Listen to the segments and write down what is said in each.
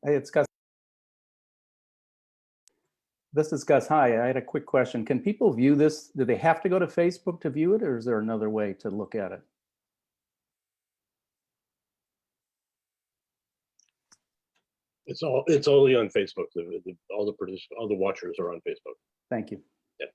Hey, it's Gus. This is Gus. Hi, I had a quick question. Can people view this? Do they have to go to Facebook to view it, or is there another way to look at it? It's only on Facebook. All the watchers are on Facebook. Thank you. Yeah.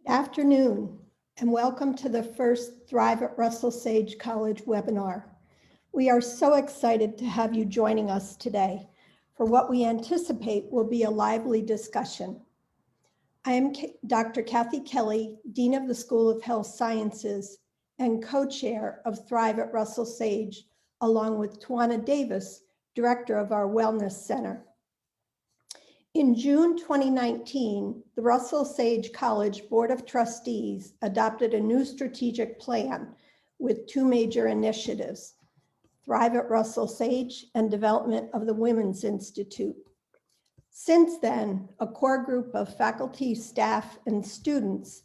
Afternoon, and welcome to the first Thrive at Russell Sage College webinar. We are so excited to have you joining us today for what we anticipate will be a lively discussion. I am Dr. Kathy Kelly, Dean of the School of Health Sciences and co-chair of Thrive at Russell Sage, along with Tawana Davis, director of our Wellness Center. In June 2019, the Russell Sage College Board of Trustees adopted a new strategic plan with two major initiatives: Thrive at Russell Sage and development of the Women's Institute. Since then, a core group of faculty, staff, and students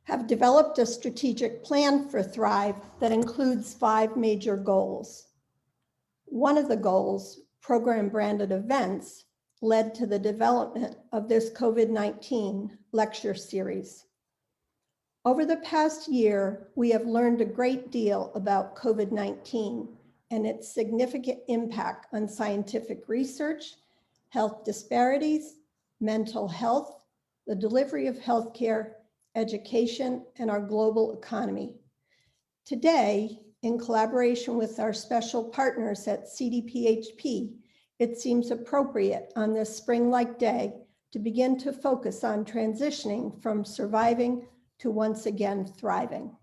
have developed a strategic plan for Thrive that includes 5 major goals. One of the goals, program branded events, led to the development of this COVID-19 lecture series. Over the past year, we have learned a great deal about COVID-19 and its significant impact on scientific research, health disparities, mental health, the delivery of healthcare, education, and our global economy. Today, in collaboration with our special partners at CDPHP, it seems appropriate on this spring-like day to begin to focus on transitioning from surviving to once again thriving.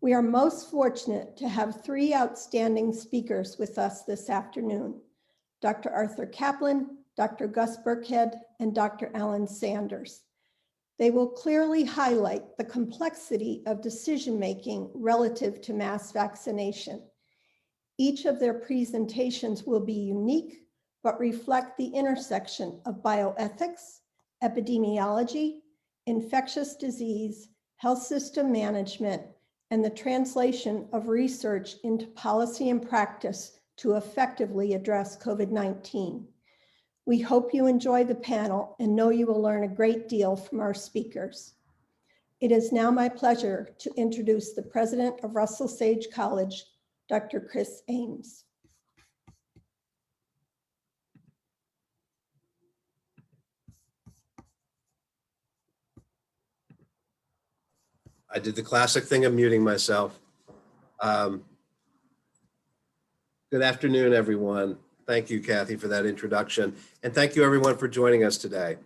We are most fortunate to have 3 outstanding speakers with us this afternoon: Dr. Arthur Kaplan, Dr. Gus Burkhead, and Dr. Alan Sanders. They will clearly highlight the complexity of decision-making relative to mass vaccination. Each of their presentations will be unique, but reflect the intersection of bioethics, epidemiology, infectious disease, health system management, and the translation of research into policy and practice to effectively address COVID-19. We hope you enjoy the panel and know you will learn a great deal from our speakers. It is now my pleasure to introduce the president of Russell Sage College, Dr. Chris Ames. I did the classic thing of muting myself. Good afternoon, everyone. Thank you, Kathy, for that introduction. And thank you, everyone, for joining us today.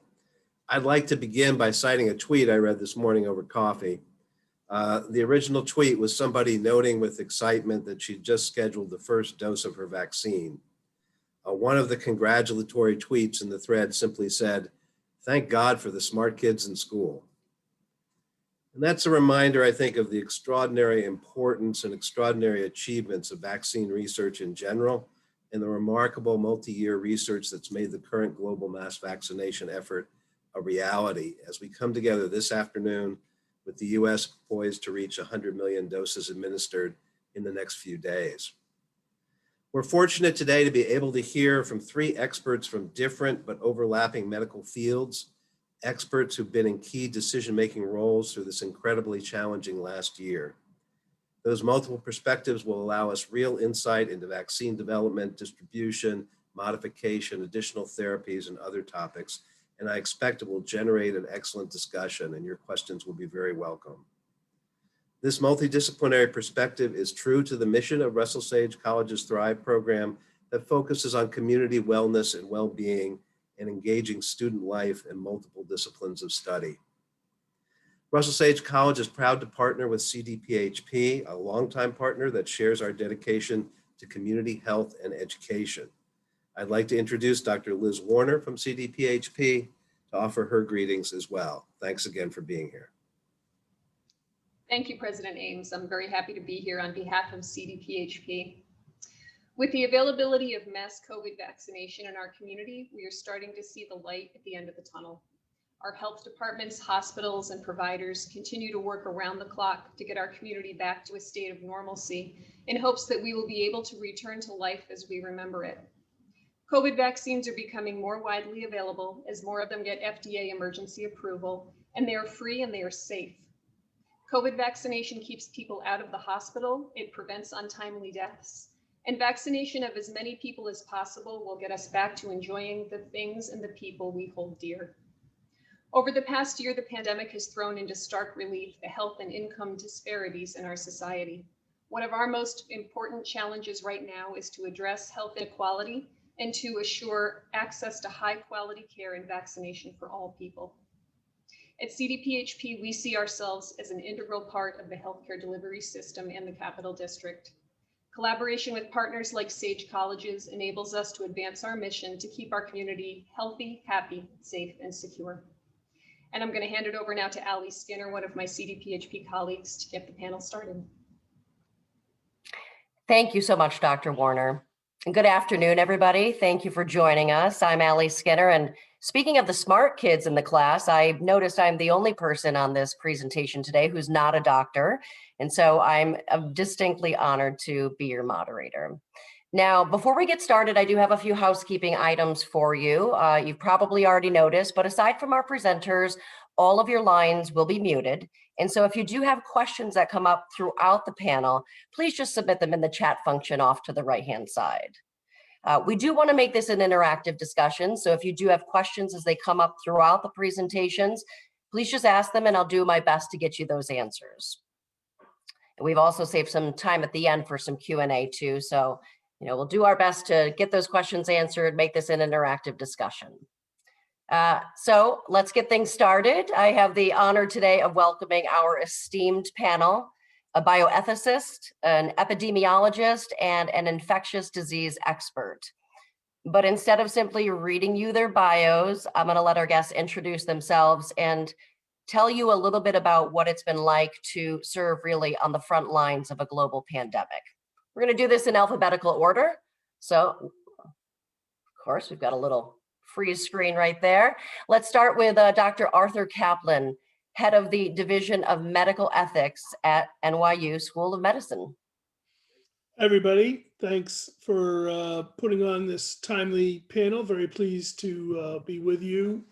I'd like to begin by citing a tweet I read this morning over coffee. The original tweet was somebody noting with excitement that she'd just scheduled the first dose of her vaccine. One of the congratulatory tweets in the thread simply said, "Thank God for the smart kids in school." And that's a reminder, I think, of the extraordinary importance and extraordinary achievements of vaccine research in general, and the remarkable multi-year research that's made the current global mass vaccination effort a reality as we come together this afternoon with the US poised to reach 100 million doses administered in the next few days. We're fortunate today to be able to hear from 3 experts from different but overlapping medical fields, experts who've been in key decision-making roles through this incredibly challenging last year. Those multiple perspectives will allow us real insight into vaccine development, distribution, modification, additional therapies, and other topics. And I expect it will generate an excellent discussion, and your questions will be very welcome. This multidisciplinary perspective is true to the mission of Russell Sage College's Thrive program that focuses on community wellness and well-being and engaging student life in multiple disciplines of study. Russell Sage College is proud to partner with CDPHP, a longtime partner that shares our dedication to community health and education. I'd like to introduce Dr. Liz Warner from CDPHP to offer her greetings as well. Thanks again for being here. Thank you, President Ames. I'm very happy to be here on behalf of CDPHP. With the availability of mass COVID vaccination in our community, we are starting to see the light at the end of the tunnel. Our health departments, hospitals, and providers continue to work around the clock to get our community back to a state of normalcy in hopes that we will be able to return to life as we remember it. COVID vaccines are becoming more widely available as more of them get FDA emergency approval, and they are free and they are safe. COVID vaccination keeps people out of the hospital, it prevents untimely deaths, and vaccination of as many people as possible will get us back to enjoying the things and the people we hold dear. Over the past year, the pandemic has thrown into stark relief the health and income disparities in our society. One of our most important challenges right now is to address health inequality and to assure access to high quality care and vaccination for all people. At CDPHP, we see ourselves as an integral part of the healthcare delivery system in the Capital District. Collaboration with partners like Sage Colleges enables us to advance our mission to keep our community healthy, happy, safe, and secure. And I'm going to hand it over now to Allie Skinner, one of my CDPHP colleagues, to get the panel started. Thank you so much, Dr. Warner. And good afternoon, everybody. Thank you for joining us. I'm Allie Skinner, and speaking of the smart kids in the class, I noticed I'm the only person on this presentation today who's not a doctor, and so I'm distinctly honored to be your moderator. Now, before we get started, I do have a few housekeeping items for you. You've probably already noticed, but aside from our presenters, all of your lines will be muted. And so if you do have questions that come up throughout the panel, please just submit them in the chat function off to the right-hand side. We do want to make this an interactive discussion. So if you do have questions as they come up throughout the presentations, please just ask them and I'll do my best to get you those answers. And we've also saved some time at the end for some Q&A too. So, we'll do our best to get those questions answered, make this an interactive discussion. So let's get things started. I have the honor today of welcoming our esteemed panel, a bioethicist, an epidemiologist, and an infectious disease expert. But instead of simply reading you their bios, I'm going to let our guests introduce themselves and tell you a little bit about what it's been like to serve really on the front lines of a global pandemic. We're going to do this in alphabetical order. So, of course, we've got a little freeze screen right there. Let's start with Dr. Arthur Kaplan, head of the Division of Medical Ethics at NYU School of Medicine. Everybody, thanks for putting on this timely panel. Very pleased to be with you.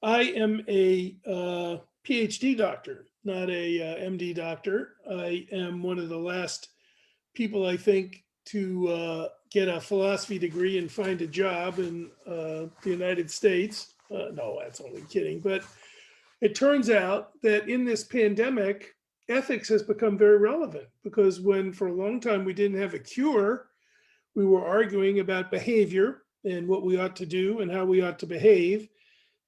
I am a PhD doctor, not a MD doctor. I am one of the last people, I think, to get a philosophy degree and find a job in the United States. No, that's only kidding. But it turns out that in this pandemic, ethics has become very relevant because when for a long time we didn't have a cure, we were arguing about behavior and what we ought to do and how we ought to behave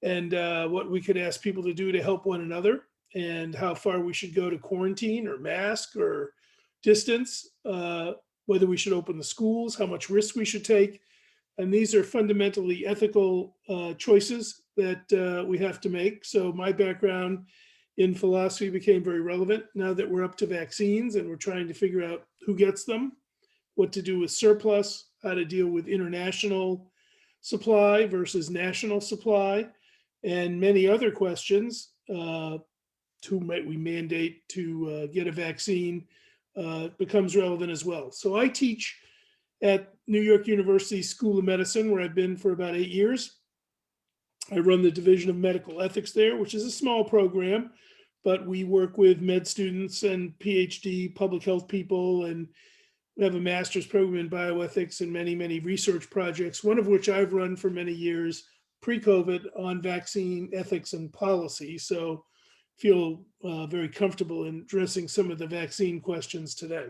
and what we could ask people to do to help one another and how far we should go to quarantine or mask or distance, whether we should open the schools, how much risk we should take. And these are fundamentally ethical choices that we have to make. So my background in philosophy became very relevant now that we're up to vaccines and we're trying to figure out who gets them, what to do with surplus, how to deal with international supply versus national supply, and many other questions. Who might we mandate to get a vaccine becomes relevant as well. So I teach at New York University School of Medicine, where I've been for about 8 years. I run the Division of Medical Ethics there, which is a small program, but we work with med students and PhD public health people, and we have a master's program in bioethics and many, many research projects, one of which I've run for many years pre-COVID on vaccine ethics and policy. So feel very comfortable in addressing some of the vaccine questions today.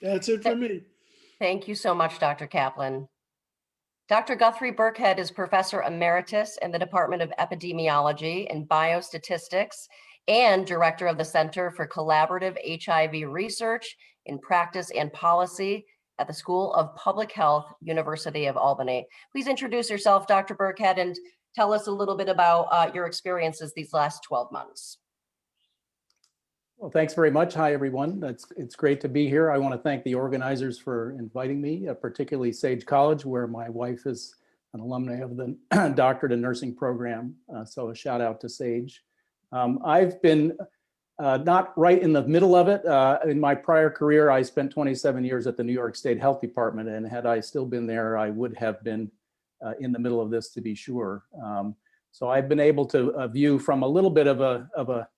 That's it for me. Thank you so much, Dr. Kaplan. Dr. Guthrie Birkhead is Professor Emeritus in the Department of Epidemiology and Biostatistics and Director of the Center for Collaborative HIV Research in Practice and Policy at the School of Public Health, University of Albany. Please introduce yourself, Dr. Birkhead, and tell us a little bit about your experiences these last 12 months. Well, thanks very much. Hi, everyone. It's great to be here. I want to thank the organizers for inviting me, particularly Sage College, where my wife is an alumni of the doctorate in nursing program. So a shout out to Sage. I've been not right in the middle of it. In my prior career, I spent 27 years at the New York State Health Department, and had I still been there, I would have been in the middle of this, to be sure. So I've been able to view from a little bit of a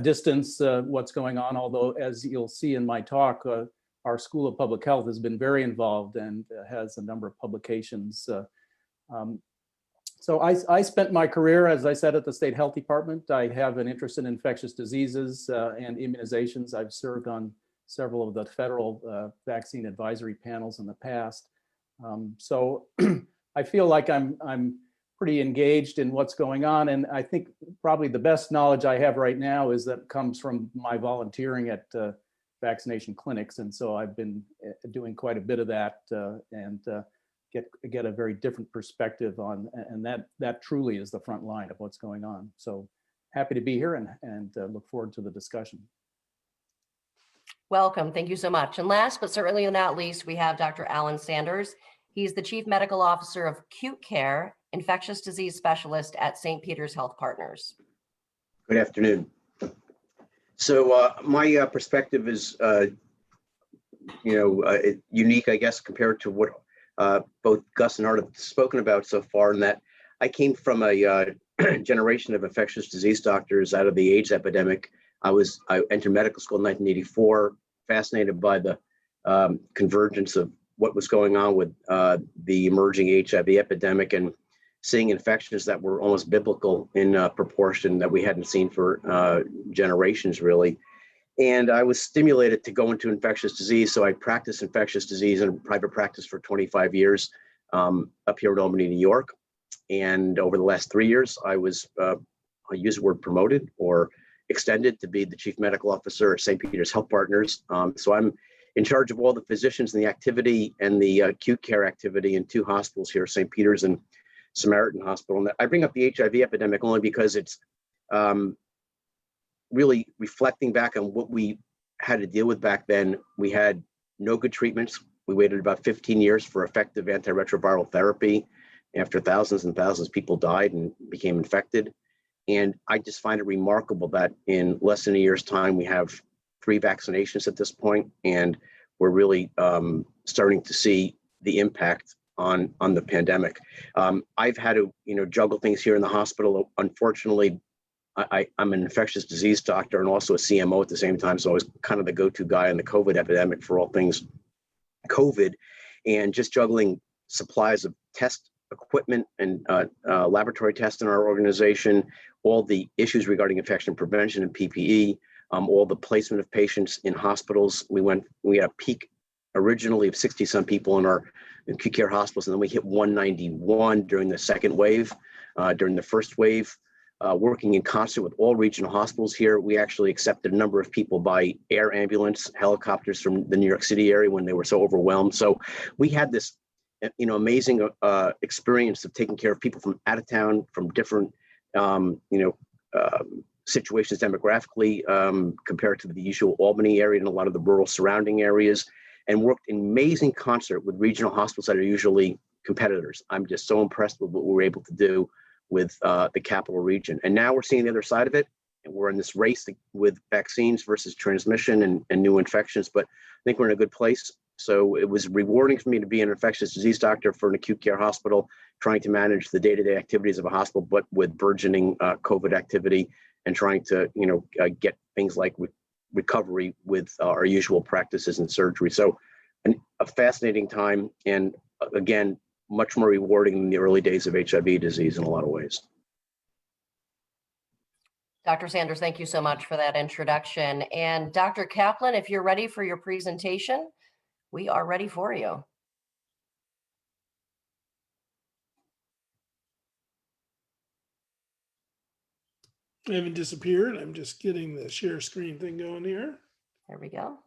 distance what's going on, although as you'll see in my talk, our School of Public Health has been very involved and has a number of publications. So I spent my career, as I said, at the State Health Department. I have an interest in infectious diseases and immunizations. I've served on several of the federal vaccine advisory panels in the past. So I feel like I'm pretty engaged in what's going on. And I think probably the best knowledge I have right now is that comes from my volunteering at vaccination clinics. And so I've been doing quite a bit of that and get a very different perspective on, and that truly is the front line of what's going on. So happy to be here and look forward to the discussion. Welcome. Thank you so much. And last but certainly not least, we have Dr. Alan Sanders. He's the Chief Medical Officer of Acute Care, Infectious Disease Specialist at St. Peter's Health Partners. Good afternoon. So my perspective is, unique, I guess, compared to what both Gus and Art have spoken about so far, in that I came from a generation of infectious disease doctors out of the AIDS epidemic. I entered medical school in 1984, fascinated by the convergence of what was going on with the emerging HIV epidemic and seeing infections that were almost biblical in proportion that we hadn't seen for generations, really. And I was stimulated to go into infectious disease. So I practiced infectious disease in private practice for 25 years up here in Albany, New York. And over the last 3 years, I use the word promoted or extended to be the Chief Medical Officer at St. Peter's Health Partners. So I'm in charge of all the physicians and the activity and the acute care activity in 2 hospitals here, St. Peter's and Samaritan Hospital. And I bring up the HIV epidemic only because it's really reflecting back on what we had to deal with back then. We had no good treatments. We waited about 15 years for effective antiretroviral therapy after thousands and thousands of people died and became infected. And I just find it remarkable that in less than a year's time, we have 3 vaccinations at this point, and we're really starting to see the impact on the pandemic. I've had to, juggle things here in the hospital. Unfortunately, I'm an infectious disease doctor and also a CMO at the same time, so I was kind of the go-to guy in the COVID epidemic for all things COVID, and just juggling supplies of test equipment and laboratory tests in our organization, all the issues regarding infection prevention and PPE, all the placement of patients in hospitals. We had a peak originally of 60-some people in our acute care hospitals, and then we hit 191 during the second wave. During the first wave, working in concert with all regional hospitals here, we actually accepted a number of people by air ambulance, helicopters from the New York City area when they were so overwhelmed. So we had this amazing experience of taking care of people from out of town, from different situations demographically compared to the usual Albany area and a lot of the rural surrounding areas, and worked in amazing concert with regional hospitals that are usually competitors. I'm just so impressed with what we were able to do with the capital region. And now we're seeing the other side of it, and we're in this race with vaccines versus transmission and new infections, but I think we're in a good place. So it was rewarding for me to be an infectious disease doctor for an acute care hospital, trying to manage the day-to-day activities of a hospital, but with burgeoning COVID activity, and trying to get things like recovery with our usual practices and surgery. So a fascinating time, and again, much more rewarding than the early days of HIV disease in a lot of ways. Dr. Sanders, thank you so much for that introduction. And Dr. Kaplan, if you're ready for your presentation, we are ready for you. I haven't disappeared. I'm just getting the share screen thing going here. There we go.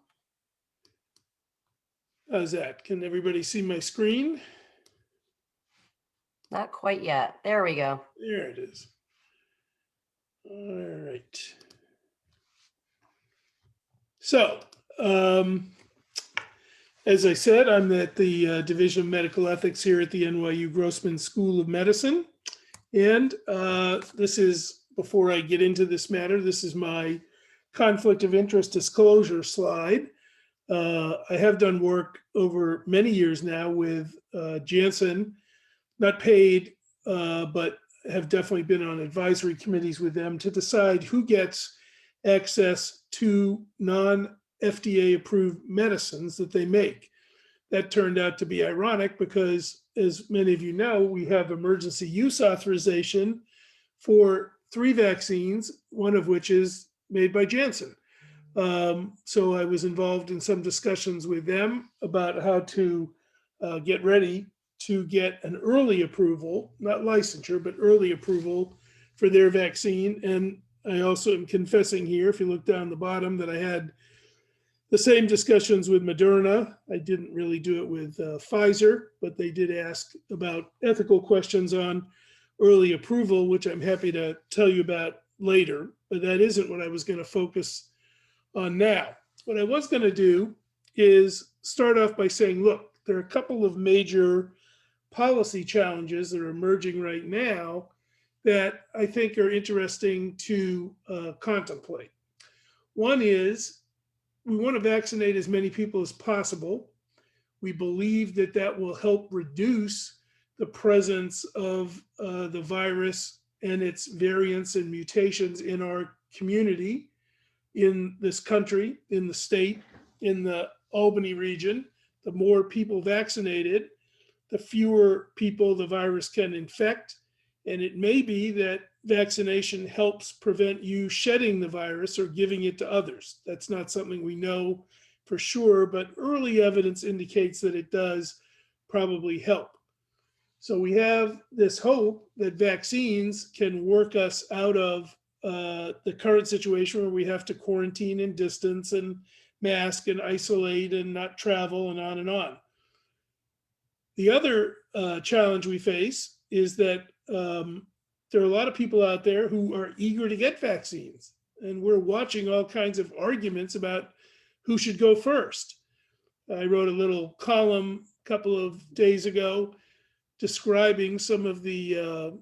How's that? Can everybody see my screen? Not quite yet. There we go. There it is. All right. So, as I said, I'm at the Division of Medical Ethics here at the NYU Grossman School of Medicine. And this is, before I get into this matter, this is my conflict of interest disclosure slide. I have done work over many years now with Janssen, not paid, but have definitely been on advisory committees with them to decide who gets access to non-FDA approved medicines that they make. That turned out to be ironic because, as many of you know, we have emergency use authorization for 3 vaccines, one of which is made by Janssen. So I was involved in some discussions with them about how to get ready to get an early approval, not licensure, but early approval for their vaccine. And I also am confessing here, if you look down the bottom, that I had the same discussions with Moderna. I didn't really do it with Pfizer, but they did ask about ethical questions on early approval, which I'm happy to tell you about later, but that isn't what I was going to focus on now. What I was going to do is start off by saying, look, there are a couple of major policy challenges that are emerging right now that I think are interesting to contemplate. One is we want to vaccinate as many people as possible. We believe that that will help reduce the presence of the virus and its variants and mutations in our community, in this country, in the state, in the Albany region. The more people vaccinated, the fewer people the virus can infect. And it may be that vaccination helps prevent you shedding the virus or giving it to others. That's not something we know for sure, but early evidence indicates that it does probably help. So we have this hope that vaccines can work us out of the current situation where we have to quarantine and distance and mask and isolate and not travel and on and on. The other challenge we face is that there are a lot of people out there who are eager to get vaccines, and we're watching all kinds of arguments about who should go first. I wrote a little column a couple of days ago describing some of the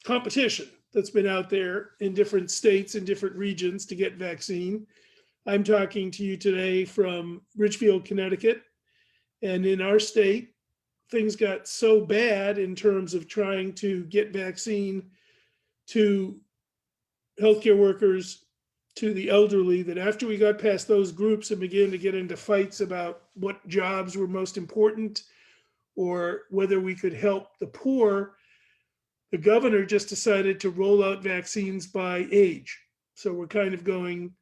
competition that's been out there in different states and different regions to get vaccine. I'm talking to you today from Ridgefield, Connecticut. And in our state, things got so bad in terms of trying to get vaccine to healthcare workers, to the elderly, that after we got past those groups and began to get into fights about what jobs were most important or whether we could help the poor, the governor just decided to roll out vaccines by age. So we're kind of going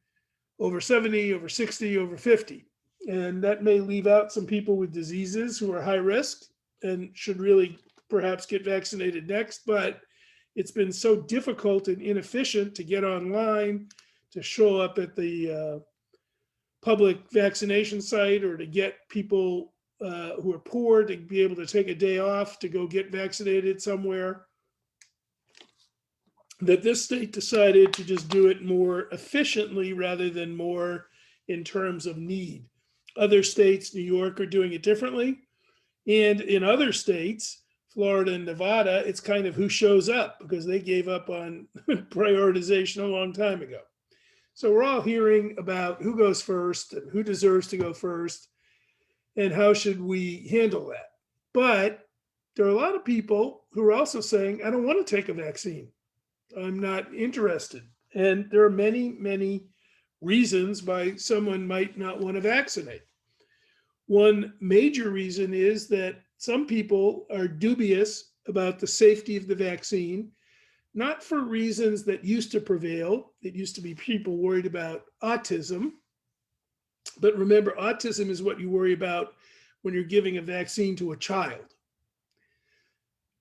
over 70, over 60, over 50. And that may leave out some people with diseases who are high risk and should really perhaps get vaccinated next. But it's been so difficult and inefficient to get online, to show up at the public vaccination site, or to get people who are poor to be able to take a day off to go get vaccinated somewhere, that this state decided to just do it more efficiently rather than more in terms of need. Other states, New York, are doing it differently. And in other states, Florida and Nevada, it's kind of who shows up, because they gave up on prioritization a long time ago. So we're all hearing about who goes first and who deserves to go first and how should we handle that. But there are a lot of people who are also saying, I don't want to take a vaccine. I'm not interested. And there are many, many reasons why someone might not want to vaccinate. One major reason is that some people are dubious about the safety of the vaccine, not for reasons that used to prevail. It used to be people worried about autism. But remember, autism is what you worry about when you're giving a vaccine to a child.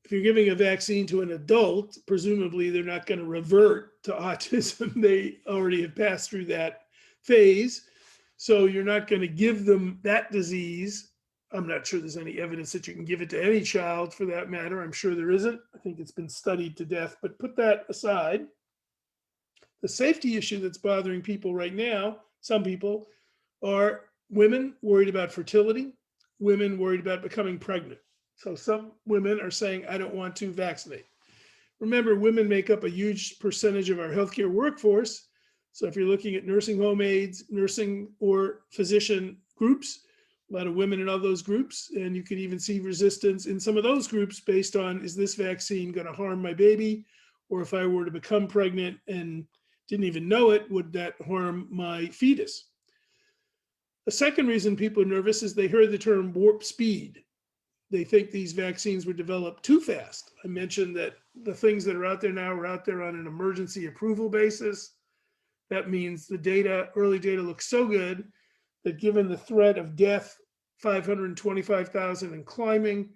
If you're giving a vaccine to an adult, presumably they're not going to revert to autism. They already have passed through that phase. So you're not going to give them that disease. I'm not sure there's any evidence that you can give it to any child for that matter. I'm sure there isn't. I think it's been studied to death, but put that aside. The safety issue that's bothering people right now, some people, are women worried about fertility, women worried about becoming pregnant. So some women are saying, I don't want to vaccinate. Remember, women make up a huge percentage of our healthcare workforce. So if you're looking at nursing home aides, nursing or physician groups, a lot of women in all those groups, and you can even see resistance in some of those groups based on, is this vaccine going to harm my baby? Or if I were to become pregnant and didn't even know it, would that harm my fetus? The second reason people are nervous is they heard the term warp speed. They think these vaccines were developed too fast. I mentioned that the things that are out there now are out there on an emergency approval basis. That means the data, early data, looks so good that given the threat of death, 525,000 and climbing,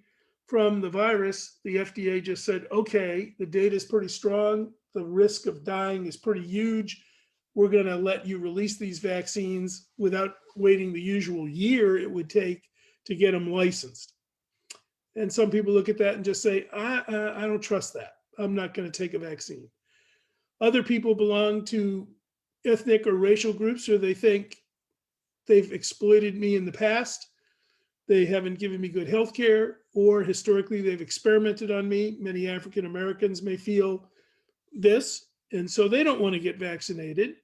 from the virus, the FDA just said, okay, the data is pretty strong. The risk of dying is pretty huge. We're going to let you release these vaccines without waiting the usual year it would take to get them licensed. And some people look at that and just say, I don't trust that. I'm not going to take a vaccine. Other people belong to ethnic or racial groups, or they think they've exploited me in the past. They haven't given me good health care, or historically they've experimented on me. Many African Americans may feel this, and so they don't want to get vaccinated.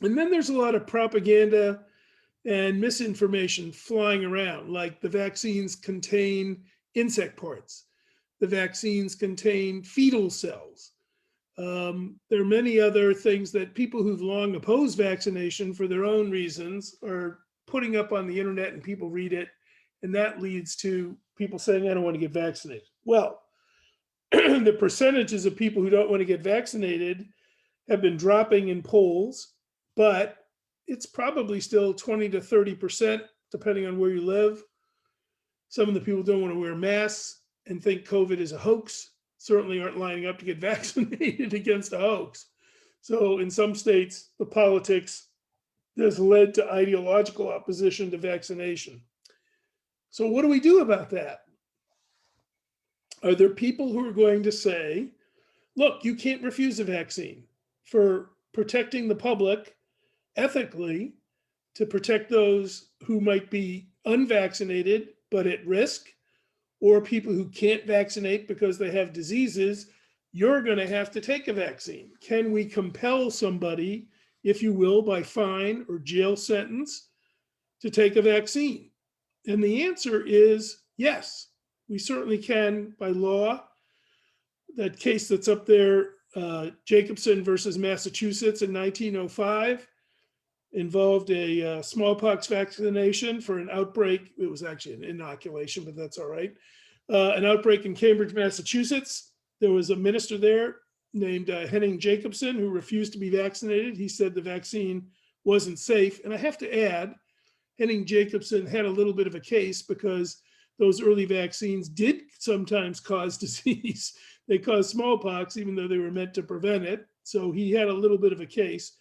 And then there's a lot of propaganda and misinformation flying around, like the vaccines contain insect parts. The vaccines contain fetal cells. There are many other things that people who've long opposed vaccination for their own reasons are putting up on the internet, and people read it. And that leads to people saying, I don't want to get vaccinated. Well, the percentages of people who don't want to get vaccinated have been dropping in polls, but it's probably still 20 to 30%, depending on where you live. Some of the people don't want to wear masks and think COVID is a hoax, certainly aren't lining up to get vaccinated against a hoax. So in some states, the politics has led to ideological opposition to vaccination. So what do we do about that? Are there people who are going to say, look, you can't refuse a vaccine for protecting the public ethically, to protect those who might be unvaccinated but at risk, or people who can't vaccinate because they have diseases? You're going to have to take a vaccine. Can we compel somebody, if you will, by fine or jail sentence, to take a vaccine? And the answer is yes, we certainly can by law. That case that's up there, Jacobson versus Massachusetts in 1905, involved a smallpox vaccination for an outbreak. It was actually an inoculation, but that's all right. An outbreak in Cambridge, Massachusetts. There was a minister there named Henning Jacobson who refused to be vaccinated. He said the vaccine wasn't safe. And I have to add, Henning Jacobson had a little bit of a case because those early vaccines did sometimes cause disease. They caused smallpox, even though they were meant to prevent it. So he had a little bit of a case.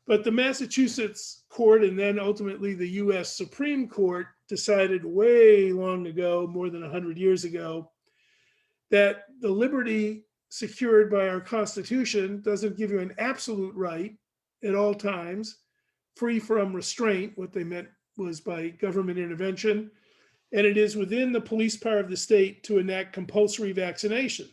But the Massachusetts court, and then ultimately the US Supreme Court, decided way long ago, more than 100 years ago, that the liberty secured by our Constitution doesn't give you an absolute right at all times, free from restraint. What they meant was by government intervention. And it is within the police power of the state to enact compulsory vaccination.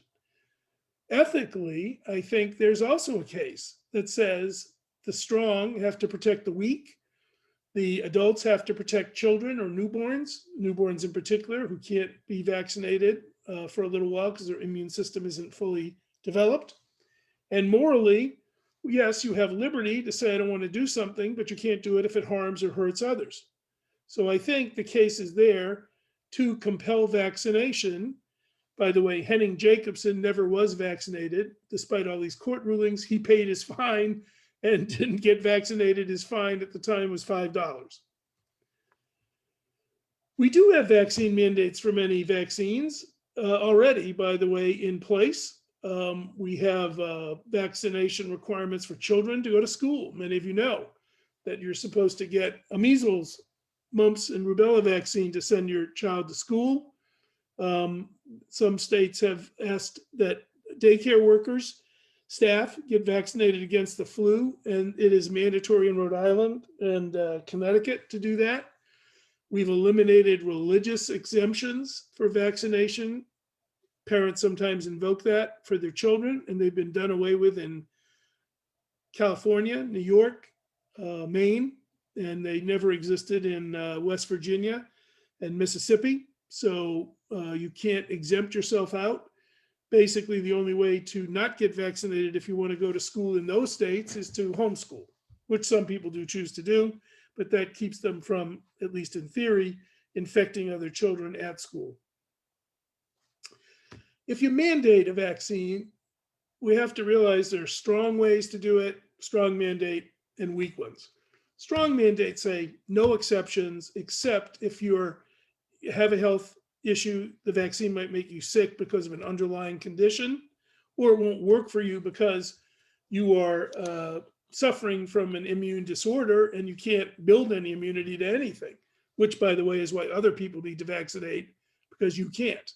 Ethically, I think there's also a case that says the strong have to protect the weak. The adults have to protect children or newborns in particular, who can't be vaccinated for a little while because their immune system isn't fully developed. And morally, yes, you have liberty to say, I don't want to do something, but you can't do it if it harms or hurts others. So I think the case is there to compel vaccination. By the way, Henning Jacobson never was vaccinated. Despite all these court rulings, he paid his fine and didn't get vaccinated. His fine at the time was $5. We do have vaccine mandates for many vaccines already, by the way, in place. We have vaccination requirements for children to go to school. Many of you know that you're supposed to get a measles, mumps, and rubella vaccine to send your child to school. Some states have asked that daycare workers, staff, get vaccinated against the flu, and it is mandatory in Rhode Island and Connecticut to do that. We've eliminated religious exemptions for vaccination. Parents sometimes invoke that for their children, and they've been done away with in California, New York, Maine, and they never existed in West Virginia and Mississippi. So you can't exempt yourself out. Basically, the only way to not get vaccinated if you want to go to school in those states is to homeschool, which some people do choose to do, but that keeps them from, at least in theory, infecting other children at school. If you mandate a vaccine, we have to realize there are strong ways to do it, strong mandate, and weak ones. Strong mandates say no exceptions, except if you have a health issue. The vaccine might make you sick because of an underlying condition, or it won't work for you because you are suffering from an immune disorder and you can't build any immunity to anything, which, by the way, is why other people need to vaccinate, because you can't.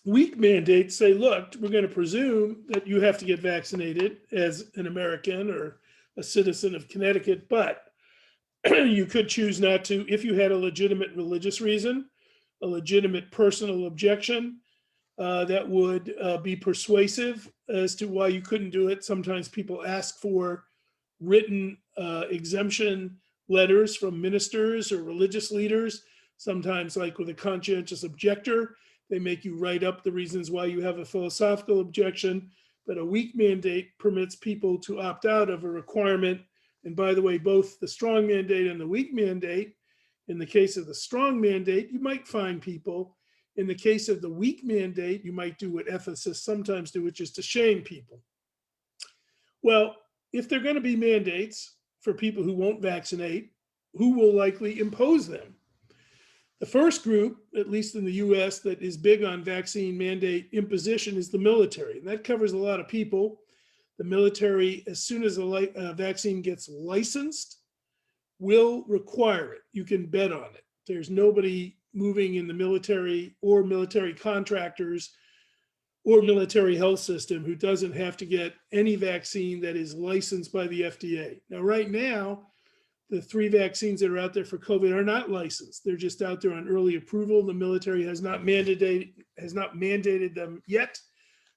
Weak mandates say, look, we're going to presume that you have to get vaccinated as an American or a citizen of Connecticut, but you could choose not to if you had a legitimate religious reason, a legitimate personal objection that would be persuasive as to why you couldn't do it. Sometimes people ask for written exemption letters from ministers or religious leaders. Sometimes, like with a conscientious objector, they make you write up the reasons why you have a philosophical objection. But a weak mandate permits people to opt out of a requirement. And by the way, both the strong mandate and the weak mandate, in the case of the strong mandate, you might find people. In the case of the weak mandate, you might do what ethicists sometimes do, which is to shame people. Well, if they're going to be mandates for people who won't vaccinate, who will likely impose them? The first group, at least in the US, that is big on vaccine mandate imposition is the military. And that covers a lot of people. The military, as soon as a vaccine gets licensed, will require it. You can bet on it. There's nobody moving in the military or military contractors or military health system who doesn't have to get any vaccine that is licensed by the FDA. Now, right now, the 3 vaccines that are out there for COVID are not licensed. They're just out there on early approval. The military has not mandated them yet,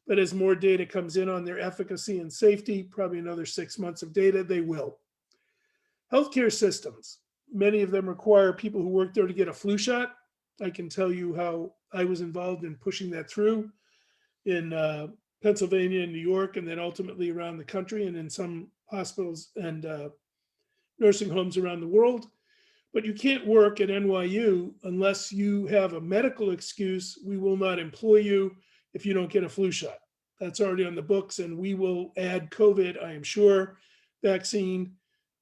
but as more data comes in on their efficacy and safety, probably another 6 months of data, they will. Healthcare systems, many of them require people who work there to get a flu shot. I can tell you how I was involved in pushing that through in Pennsylvania and New York, and then ultimately around the country and in some hospitals and nursing homes around the world. But you can't work at NYU unless you have a medical excuse. We will not employ you if you don't get a flu shot. That's already on the books, and we will add COVID, I am sure, vaccine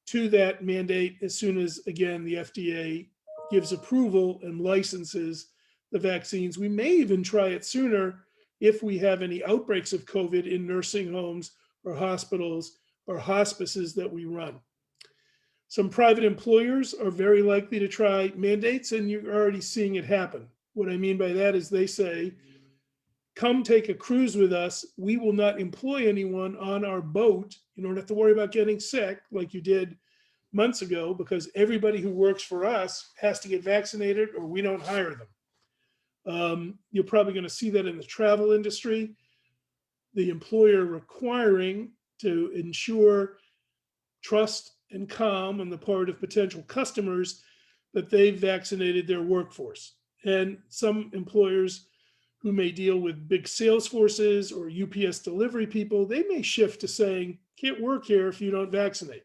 to that mandate as soon as, again, the FDA gives approval and licenses the vaccines. We may even try it sooner if we have any outbreaks of COVID in nursing homes or hospitals or hospices that we run. Some private employers are very likely to try mandates, and you're already seeing it happen. What I mean by that is they say, come take a cruise with us. We will not employ anyone on our boat. You don't have to worry about getting sick like you did months ago, because everybody who works for us has to get vaccinated or we don't hire them. You're probably going to see that in the travel industry, the employer requiring to ensure trust and calm on the part of potential customers that they've vaccinated their workforce. And some employers who may deal with big sales forces or UPS delivery people, they may shift to saying, can't work here if you don't vaccinate.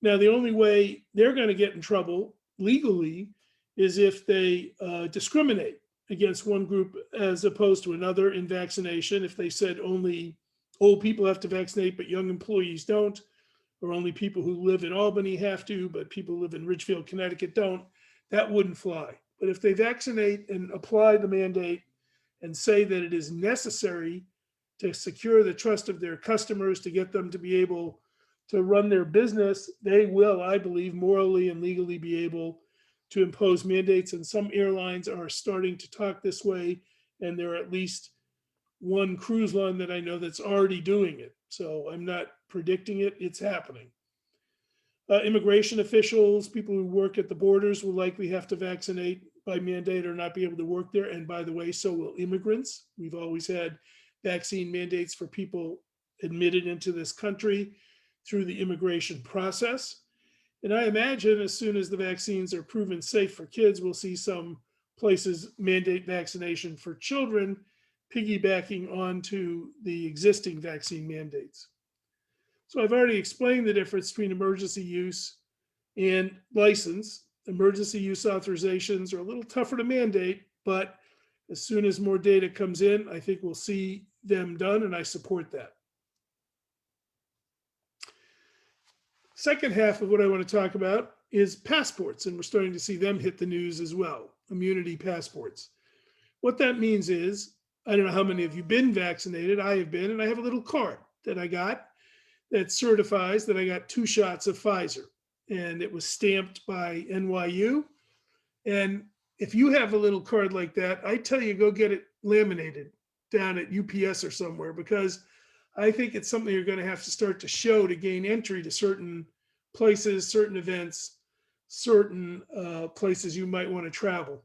Now, the only way they're going to get in trouble legally is if they discriminate against one group as opposed to another in vaccination. If they said only old people have to vaccinate, but young employees don't, or only people who live in Albany have to, but people who live in Ridgefield, Connecticut don't, that wouldn't fly. But if they vaccinate and apply the mandate and say that it is necessary to secure the trust of their customers, to get them to be able to run their business, they will, I believe, morally and legally be able to impose mandates. And some airlines are starting to talk this way, and there are at least one cruise line that I know that's already doing it. So I'm not predicting it, it's happening. Immigration officials, people who work at the borders will likely have to vaccinate by mandate or not be able to work there. And by the way, so will immigrants. We've always had vaccine mandates for people admitted into this country through the immigration process. And I imagine as soon as the vaccines are proven safe for kids, we'll see some places mandate vaccination for children, piggybacking onto the existing vaccine mandates. So I've already explained the difference between emergency use and license. Emergency use authorizations are a little tougher to mandate, but as soon as more data comes in, I think we'll see them done, and I support that. Second half of what I want to talk about is passports, and we're starting to see them hit the news as well, immunity passports. What that means is, I don't know how many of you have been vaccinated. I have been, and I have a little card that I got that certifies that I got 2 shots of Pfizer, and it was stamped by NYU. And if you have a little card like that, I tell you, go get it laminated down at UPS or somewhere, because I think it's something you're going to have to start to show to gain entry to certain places, certain events, certain places you might want to travel.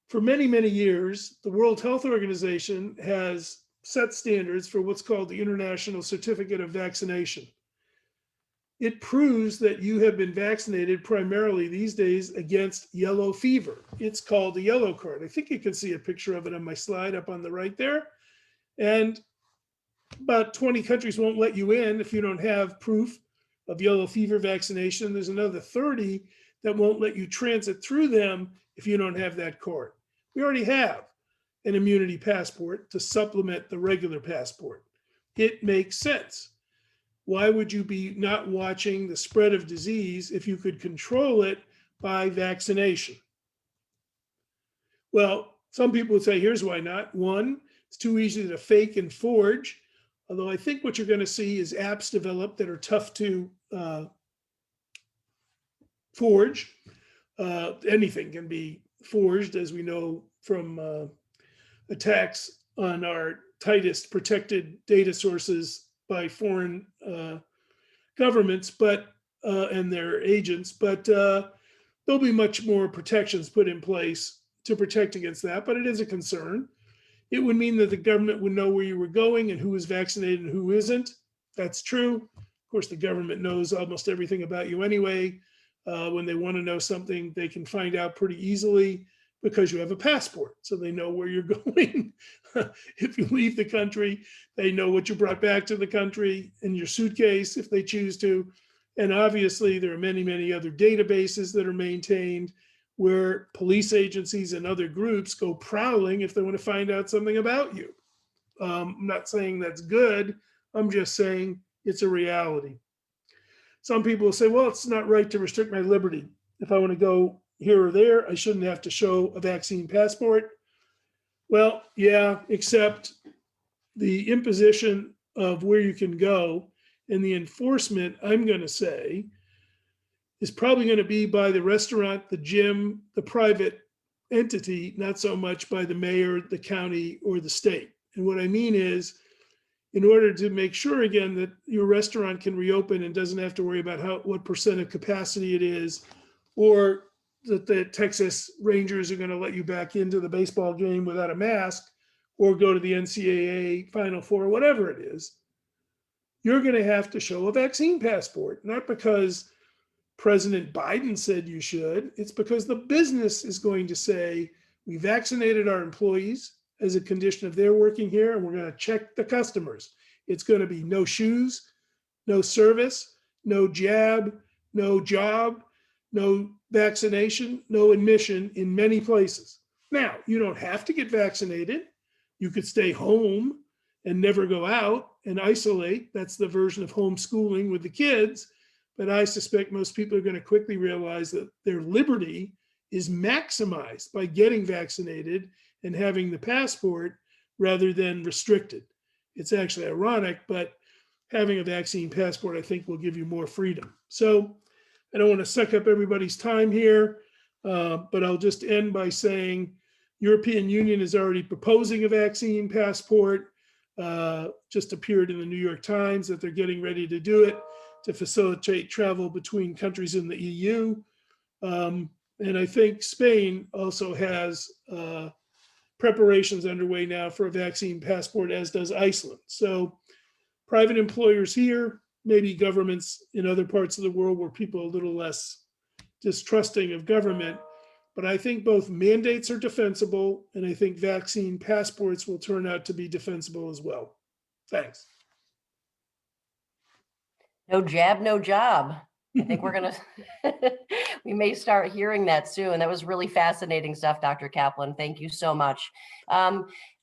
For many, many years, the World Health Organization has set standards for what's called the International Certificate of Vaccination. It proves that you have been vaccinated primarily these days against yellow fever. It's called the yellow card. I think you can see a picture of it on my slide up on the right there. And about 20 countries won't let you in if you don't have proof of yellow fever vaccination. There's another 30 that won't let you transit through them if you don't have that card. We already have an immunity passport to supplement the regular passport. It makes sense. Why would you be not watching the spread of disease if you could control it by vaccination? Well, some people would say, here's why not. One, it's too easy to fake and forge. Although I think what you're going to see is apps developed that are tough to forge. Anything can be forged, as we know from attacks on our tightest protected data sources by foreign governments, but and their agents. But there'll be much more protections put in place to protect against that. But it is a concern. It would mean that the government would know where you were going and who is vaccinated and who isn't. That's true. Of course, the government knows almost everything about you anyway. When they want to know something, they can find out pretty easily because you have a passport. So they know where you're going. If you leave the country, they know what you brought back to the country in your suitcase if they choose to. And obviously, there are many, many other databases that are maintained where police agencies and other groups go prowling if they want to find out something about you. I'm not saying that's good. I'm just saying it's a reality. Some people will say, well, it's not right to restrict my liberty. If I want to go here or there, I shouldn't have to show a vaccine passport. Well, yeah, except the imposition of where you can go and the enforcement, I'm going to say, is probably going to be by the restaurant, the gym, the private entity, not so much by the mayor, the county, or the state. And what I mean is, in order to make sure, again, that your restaurant can reopen and doesn't have to worry about what percent of capacity it is, or that the Texas Rangers are going to let you back into the baseball game without a mask, or go to the NCAA Final Four, whatever it is, you're going to have to show a vaccine passport, not because President Biden said you should. It's because the business is going to say, we vaccinated our employees as a condition of their working here, and we're going to check the customers. It's going to be no shoes, no service, no jab, no job, no vaccination, no admission in many places. Now, you don't have to get vaccinated. You could stay home and never go out and isolate. That's the version of homeschooling with the kids. But I suspect most people are going to quickly realize that their liberty is maximized by getting vaccinated and having the passport rather than restricted. It's actually ironic, but having a vaccine passport, I think, will give you more freedom. So I don't want to suck up everybody's time here, but I'll just end by saying European Union is already proposing a vaccine passport. Just appeared in the New York Times that they're getting ready to do it to facilitate travel between countries in the EU. And I think Spain also has preparations underway now for a vaccine passport, as does Iceland. So private employers here, maybe governments in other parts of the world where people are a little less distrusting of government. But I think both mandates are defensible, and I think vaccine passports will turn out to be defensible as well. Thanks. No jab, no job. I think we're going to, we may start hearing that soon. That was really fascinating stuff, Dr. Kaplan. Thank you so much.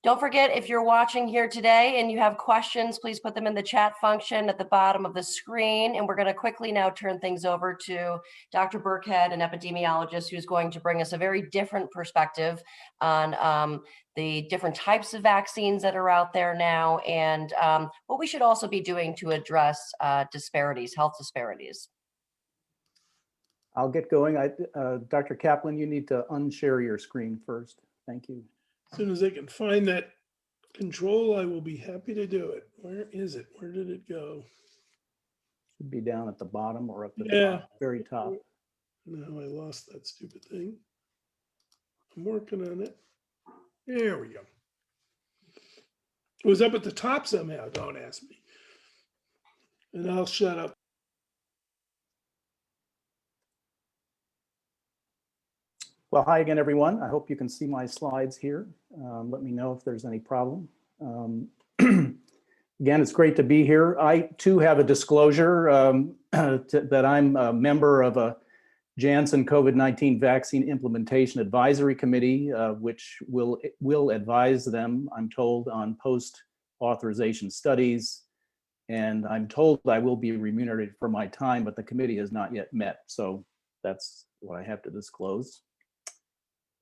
Don't forget, if you're watching here today and you have questions, please put them in the chat function at the bottom of the screen. And we're going to quickly now turn things over to Dr. Burkhead, an epidemiologist, who's going to bring us a very different perspective on the different types of vaccines that are out there now and what we should also be doing to address disparities, health disparities. I'll get going. Dr. Kaplan, you need to unshare your screen first. Thank you. As soon as I can find that control, I will be happy to do it. Where is it? Where did it go? Should be down at the bottom or up at Yeah. the top, very top. No, I lost that stupid thing. I'm working on it. There we go. It was up at the top somehow, don't ask me. And I'll shut up. Well, hi again, everyone. I hope you can see my slides here. Let me know if there's any problem. Again, it's great to be here. I too have a disclosure that I'm a member of a Janssen COVID-19 Vaccine Implementation Advisory Committee, which will advise them, I'm told, on post-authorization studies. And I'm told I will be remunerated for my time, but the committee has not yet met. So that's what I have to disclose.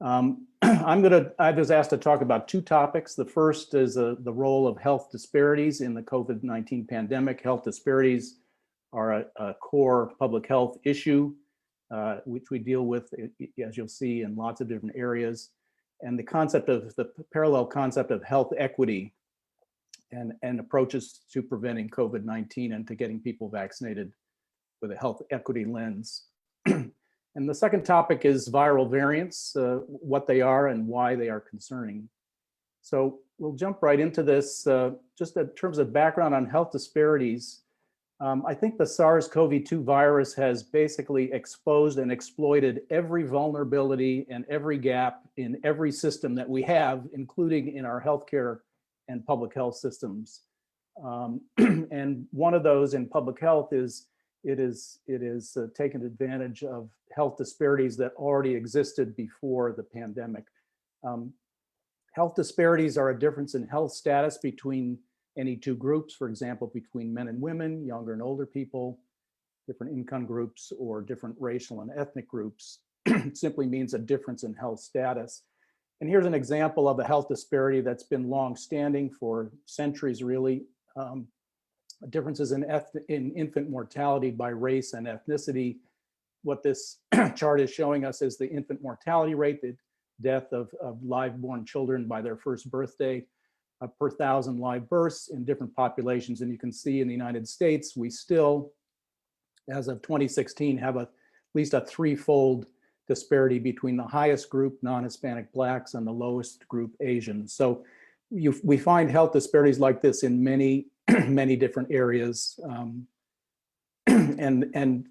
I was asked to talk about two topics. The first is the role of health disparities in the COVID-19 pandemic. Health disparities are a core public health issue, which we deal with, as you'll see, in lots of different areas. And the parallel concept of health equity and approaches to preventing COVID-19 and to getting people vaccinated with a health equity lens. And the second topic is viral variants, what they are and why they are concerning. So we'll jump right into this. Just in terms of background on health disparities, I think the SARS-CoV-2 virus has basically exposed and exploited every vulnerability and every gap in every system that we have, including in our healthcare and public health systems. And one of those in public health is it is taken advantage of health disparities that already existed before the pandemic. Health disparities are a difference in health status between any two groups, for example, between men and women, younger and older people, different income groups, or different racial and ethnic groups. It simply means a difference in health status. And here's an example of a health disparity that's been long-standing for centuries, really. Differences in infant mortality by race and ethnicity. What this chart is showing us is the infant mortality rate, the death of live-born children by their first birthday per 1,000 live births in different populations. And you can see in the United States, we still, as of 2016, have at least a threefold disparity between the highest group, non-Hispanic Blacks, and the lowest group, Asians. So we find health disparities like this in many different areas, and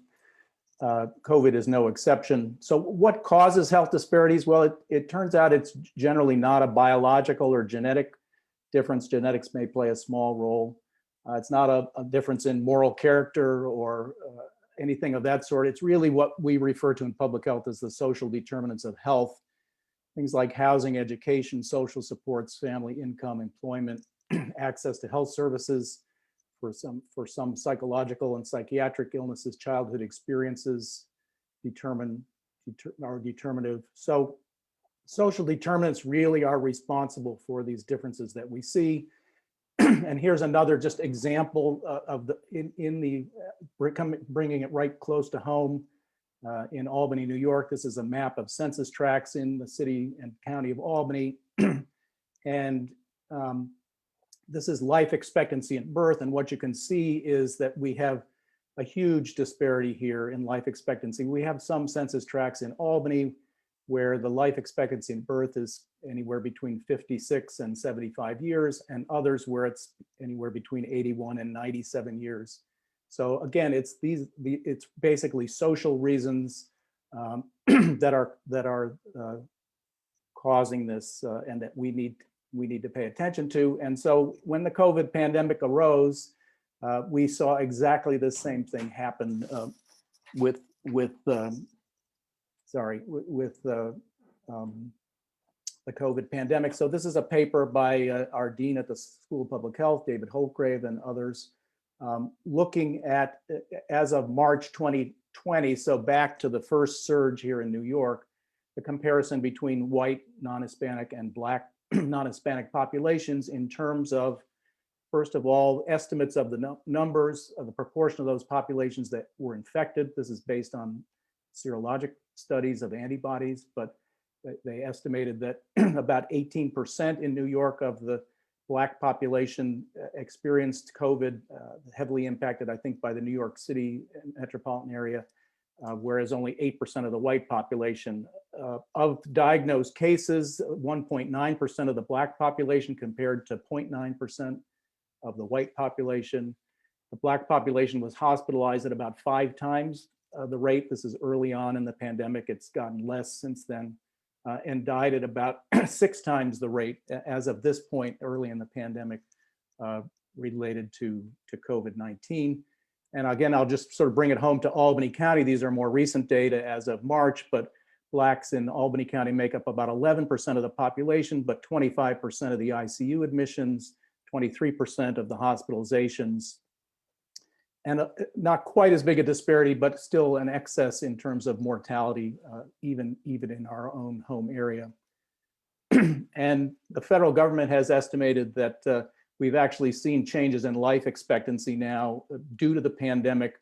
COVID is no exception. So what causes health disparities? Well, it turns out it's generally not a biological or genetic difference. Genetics may play a small role. It's not a difference in moral character or anything of that sort. It's really what we refer to in public health as the social determinants of health. Things like housing, education, social supports, family income, employment, access to health services, for some psychological and psychiatric illnesses, childhood experiences are determinative. So social determinants really are responsible for these differences that we see. And here's another just example of bringing it right close to home. In Albany, New York, this is a map of census tracts in the city and county of Albany. And this is life expectancy at birth. And what you can see is that we have a huge disparity here in life expectancy. We have some census tracts in Albany where the life expectancy at birth is anywhere between 56 and 75 years, and others where it's anywhere between 81 and 97 years. So again, it's basically social reasons that are causing this, and that we need to pay attention to. And so when the COVID pandemic arose, we saw exactly the same thing happen with the COVID pandemic. So this is a paper by our dean at the School of Public Health, David Holtgrave, and others, looking at, as of March 2020, so back to the first surge here in New York, the comparison between white, non-Hispanic, and Black non-Hispanic populations in terms of, first of all, estimates of the numbers of the proportion of those populations that were infected. This is based on serologic studies of antibodies, but they estimated that about 18% in New York of the Black population experienced COVID, heavily impacted, I think, by the New York City metropolitan area, whereas only 8% of the white population. Of diagnosed cases, 1.9% of the Black population compared to 0.9% of the white population. The Black population was hospitalized at about 5 times the rate. This is early on in the pandemic. It's gotten less since then, and died at about 6 times the rate as of this point early in the pandemic related to COVID-19. And again, I'll just sort of bring it home to Albany County. These are more recent data as of March, but Blacks in Albany County make up about 11% of the population, but 25% of the ICU admissions, 23% of the hospitalizations, and not quite as big a disparity, but still an excess in terms of mortality, even in our own home area. And the federal government has estimated that we've actually seen changes in life expectancy now due to the pandemic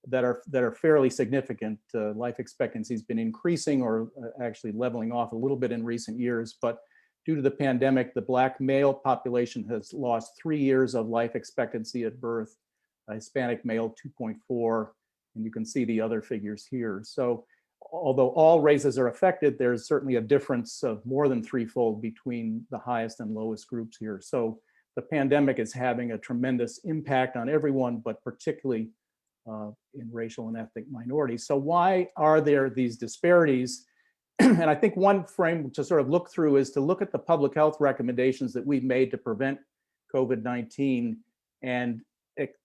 that are fairly significant. Life expectancy has been increasing or actually leveling off a little bit in recent years, but due to the pandemic, the Black male population has lost 3 years of life expectancy at birth, Hispanic male 2.4, and you can see the other figures here. So although all races are affected, there's certainly a difference of more than threefold between the highest and lowest groups here. So the pandemic is having a tremendous impact on everyone, but particularly in racial and ethnic minorities. So why are there these disparities? And I think one frame to sort of look through is to look at the public health recommendations that we've made to prevent COVID-19 and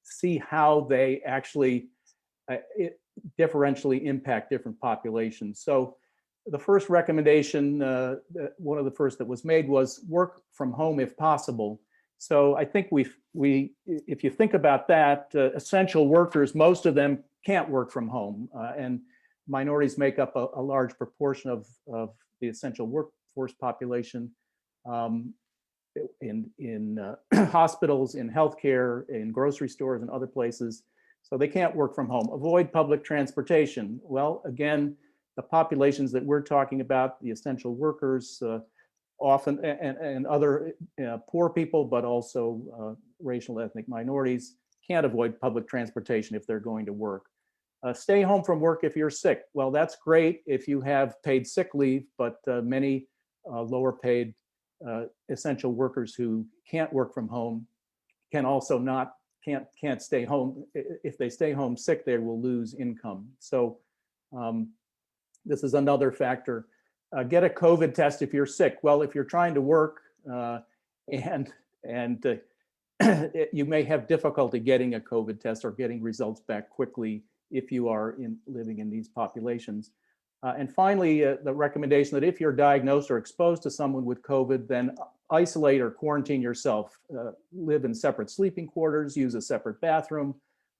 see how they actually differentially impact different populations. So the first recommendation, one of the first that was made, was work from home if possible. So I think if you think about that, essential workers, most of them can't work from home, and minorities make up a large proportion of the essential workforce population in hospitals, in healthcare, in grocery stores, and other places. So they can't work from home. Avoid public transportation. Well, again, the populations that we're talking about, the essential workers, often and other poor people, but also racial ethnic minorities, can't avoid public transportation if they're going to work. Stay home from work if you're sick. Well, that's great if you have paid sick leave, but many lower paid essential workers who can't work from home can also can't stay home. If they stay home sick, they will lose income. So this is another factor. Get a COVID test if you're sick. Well, if you're trying to work and you may have difficulty getting a COVID test or getting results back quickly if you are living in these populations. And finally, the recommendation that if you're diagnosed or exposed to someone with COVID, then isolate or quarantine yourself. Live in separate sleeping quarters, use a separate bathroom,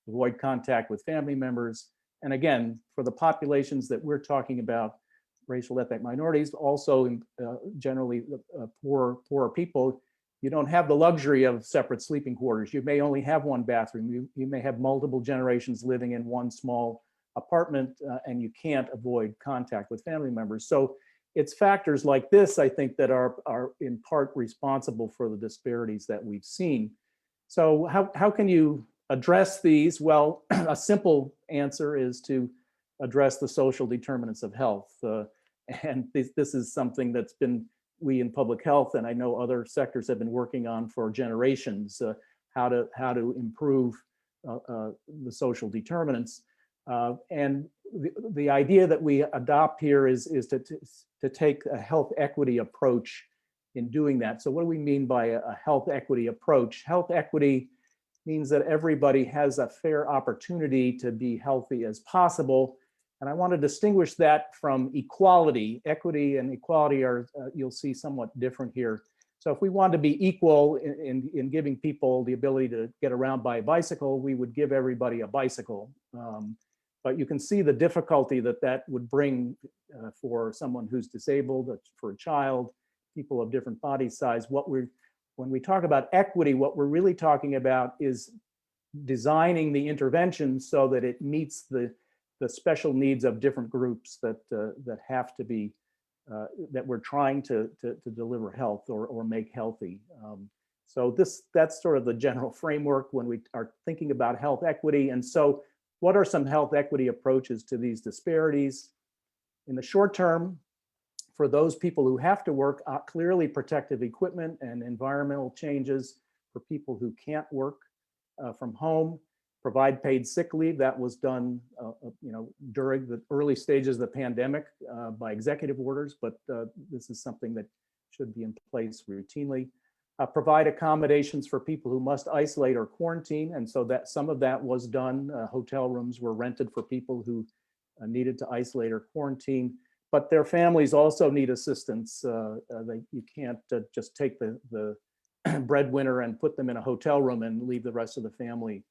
avoid contact with family members. And again, for the populations that we're talking about, racial ethnic minorities, also generally poorer people, you don't have the luxury of separate sleeping quarters. You may only have one bathroom. You may have multiple generations living in one small apartment, and you can't avoid contact with family members. So it's factors like this, I think, that are in part responsible for the disparities that we've seen. So how can you address these? Well, a simple answer is to address the social determinants of health. And this is something that's been, we in public health, and I know other sectors have been working on for generations, how to improve the social determinants. And the idea that we adopt here is to take a health equity approach in doing that. So what do we mean by a health equity approach? Health equity means that everybody has a fair opportunity to be healthy as possible, And I want to distinguish that from equality. Equity and equality are, you'll see, somewhat different here. So if we want to be equal in giving people the ability to get around by a bicycle, we would give everybody a bicycle. But you can see the difficulty that that would bring for someone who's disabled, for a child, people of different body size. When we talk about equity, what we're really talking about is designing the intervention so that it meets the special needs of different groups that have to be, that we're trying to deliver health or make healthy. So that's sort of the general framework when we are thinking about health equity. And so what are some health equity approaches to these disparities? In the short term, for those people who have to work, clearly protective equipment and environmental changes for people who can't work from home, provide paid sick leave. That was done during the early stages of the pandemic by executive orders, but this is something that should be in place routinely. Provide accommodations for people who must isolate or quarantine, and so that some of that was done. Hotel rooms were rented for people who needed to isolate or quarantine, but their families also need assistance. You can't just take the breadwinner and put them in a hotel room and leave the rest of the family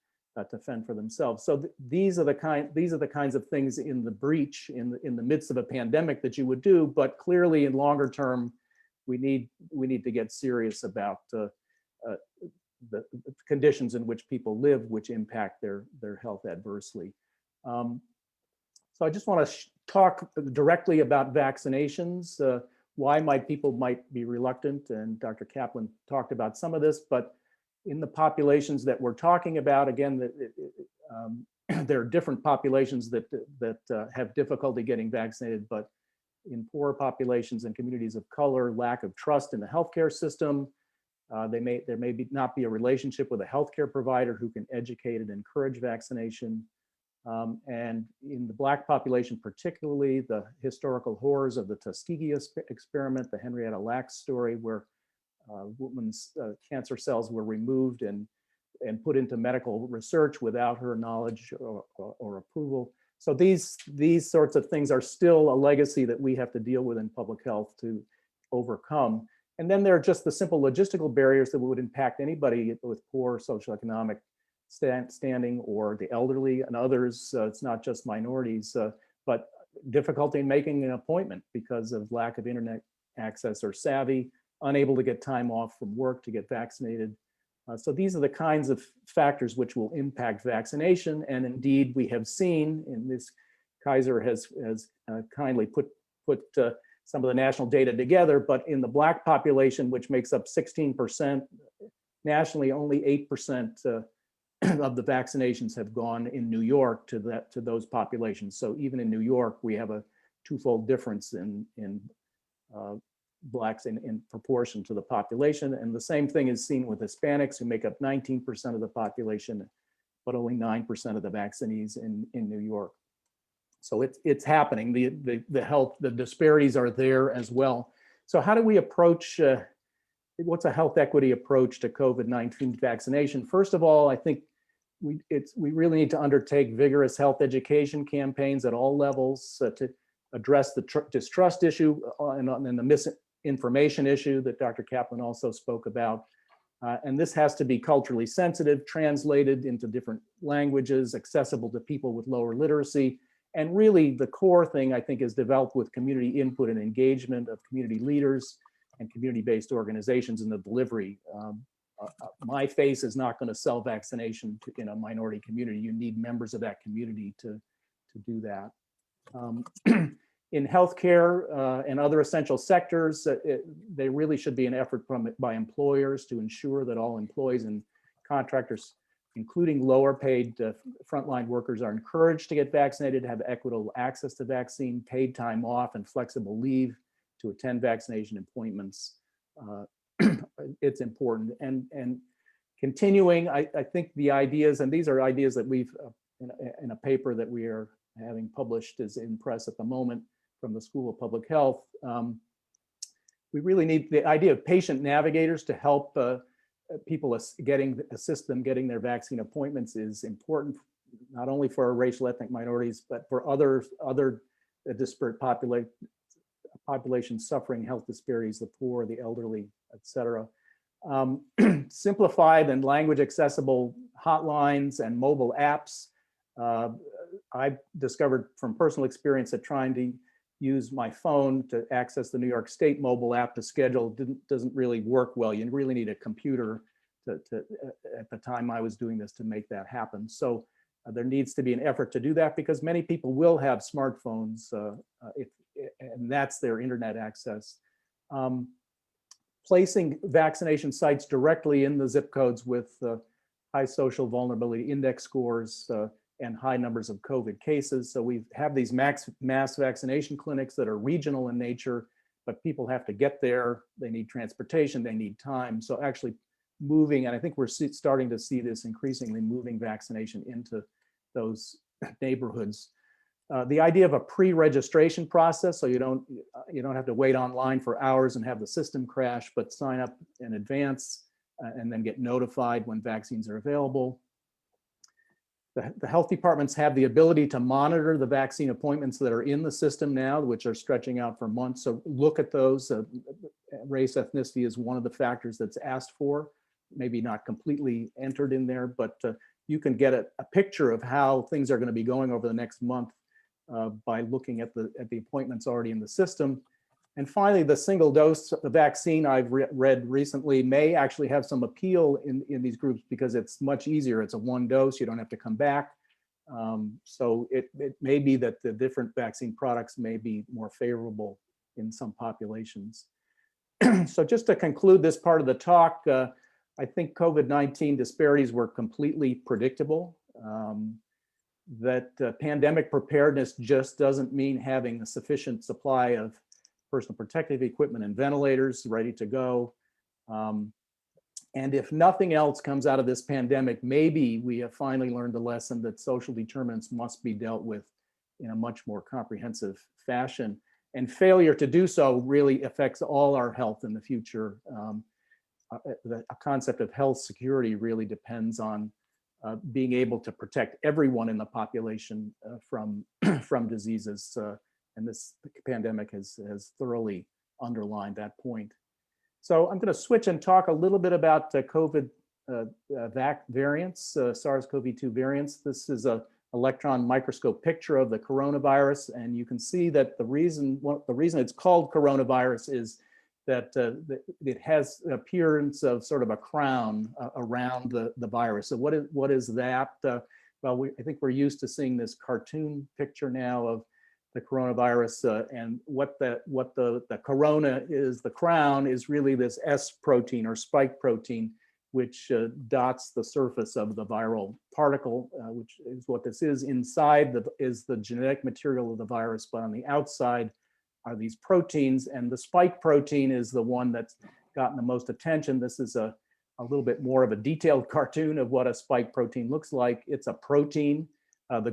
to fend for themselves. So these are the kinds of things in the breach in the midst of a pandemic that you would do, but clearly in longer term, we need to get serious about the conditions in which people live, which impact their health adversely. So I just want to talk directly about vaccinations. Why people might be reluctant, and Dr. Kaplan talked about some of this, but in the populations that we're talking about, again, there are different populations that have difficulty getting vaccinated, but in poor populations and communities of color, lack of trust in the healthcare system. There may not be a relationship with a healthcare provider who can educate and encourage vaccination. And in the Black population, particularly, the historical horrors of the Tuskegee experiment, the Henrietta Lacks story, where woman's cancer cells were removed and put into medical research without her knowledge or approval. So these sorts of things are still a legacy that we have to deal with in public health to overcome. And then there are just the simple logistical barriers that would impact anybody with poor socioeconomic standing, or the elderly and others. It's not just minorities, but difficulty in making an appointment because of lack of internet access or savvy, unable to get time off from work to get vaccinated. So these are the kinds of factors which will impact vaccination. And indeed, we have seen in this, Kaiser has kindly put some of the national data together, but in the Black population, which makes up 16%, nationally only 8% of the vaccinations have gone in New York to those populations. So even in New York, we have a twofold difference in Blacks in proportion to the population. And the same thing is seen with Hispanics, who make up 19% of the population, but only 9% of the vaccinees in New York. So it's happening. The disparities are there as well. So how do we approach, what's a health equity approach to COVID-19 vaccination? First of all, I think we really need to undertake vigorous health education campaigns at all levels to address the distrust issue and the misinformation issue that Dr. Kaplan also spoke about. And this has to be culturally sensitive, translated into different languages, accessible to people with lower literacy. And really the core thing, I think, is developed with community input and engagement of community leaders and community-based organizations in the delivery. My face is not going to sell vaccination in a minority community. You need members of that community to do that. In healthcare and other essential sectors, there really should be an effort by employers to ensure that all employees and contractors, including lower paid frontline workers, are encouraged to get vaccinated, have equitable access to vaccine, paid time off, and flexible leave to attend vaccination appointments. It's important. And continuing, I think the ideas, and these are ideas that we've, in a paper that we are having published is in press at the moment from the School of Public Health. We really need the idea of patient navigators to help people assist them getting their vaccine appointments is important not only for racial ethnic minorities, but for other disparate populations suffering health disparities, the poor, the elderly, et cetera. Simplified and language accessible hotlines and mobile apps. I discovered from personal experience that trying to use my phone to access the New York State mobile app to schedule doesn't really work well. You really need a computer at the time I was doing this to make that happen. So there needs to be an effort to do that because many people will have smartphones and that's their internet access. Placing vaccination sites directly in the zip codes with high social vulnerability index scores and high numbers of COVID cases. So we have these mass vaccination clinics that are regional in nature, but people have to get there. They need transportation, they need time. So actually moving, and I think we're starting to see this increasingly, moving vaccination into those neighborhoods. The idea of a pre-registration process, so you don't have to wait online for hours and have the system crash, but sign up in advance and then get notified when vaccines are available. The health departments have the ability to monitor the vaccine appointments that are in the system now, which are stretching out for months. So look at those. Race, ethnicity is one of the factors that's asked for, maybe not completely entered in there, but you can get a picture of how things are going to be going over the next month by looking at the appointments already in the system. And finally, the single dose vaccine I've read recently may actually have some appeal in these groups because it's much easier. It's a one dose, you don't have to come back. So it may be that the different vaccine products may be more favorable in some populations. So just to conclude this part of the talk, I think COVID-19 disparities were completely predictable. That pandemic preparedness just doesn't mean having a sufficient supply of personal protective equipment and ventilators ready to go. And if nothing else comes out of this pandemic, maybe we have finally learned the lesson that social determinants must be dealt with in a much more comprehensive fashion. And failure to do so really affects all our health in the future. The concept of health security really depends on being able to protect everyone in the population from diseases. And this pandemic has thoroughly underlined that point. So I'm going to switch and talk a little bit about COVID variants, SARS-CoV-2 variants. This is an electron microscope picture of the coronavirus, and you can see that the reason it's called coronavirus is that it has the appearance of sort of a crown around the virus. So what is that? Well, I think we're used to seeing this cartoon picture now of the coronavirus, and what the corona is, the crown is really this S protein or spike protein, which dots the surface of the viral particle, which is what this is. Inside is the genetic material of the virus, but on the outside are these proteins, and the spike protein is the one that's gotten the most attention. This is a little bit more of a detailed cartoon of what a spike protein looks like. It's a protein. The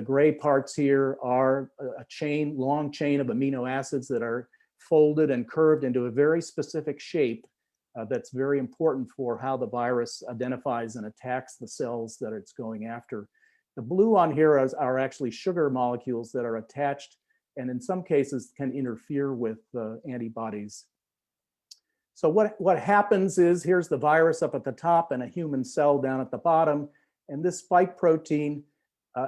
gray parts here are a long chain of amino acids that are folded and curved into a very specific shape that's very important for how the virus identifies and attacks the cells that it's going after. The blue on here are actually sugar molecules that are attached and in some cases can interfere with antibodies. So what happens is, here's the virus up at the top and a human cell down at the bottom, and this spike protein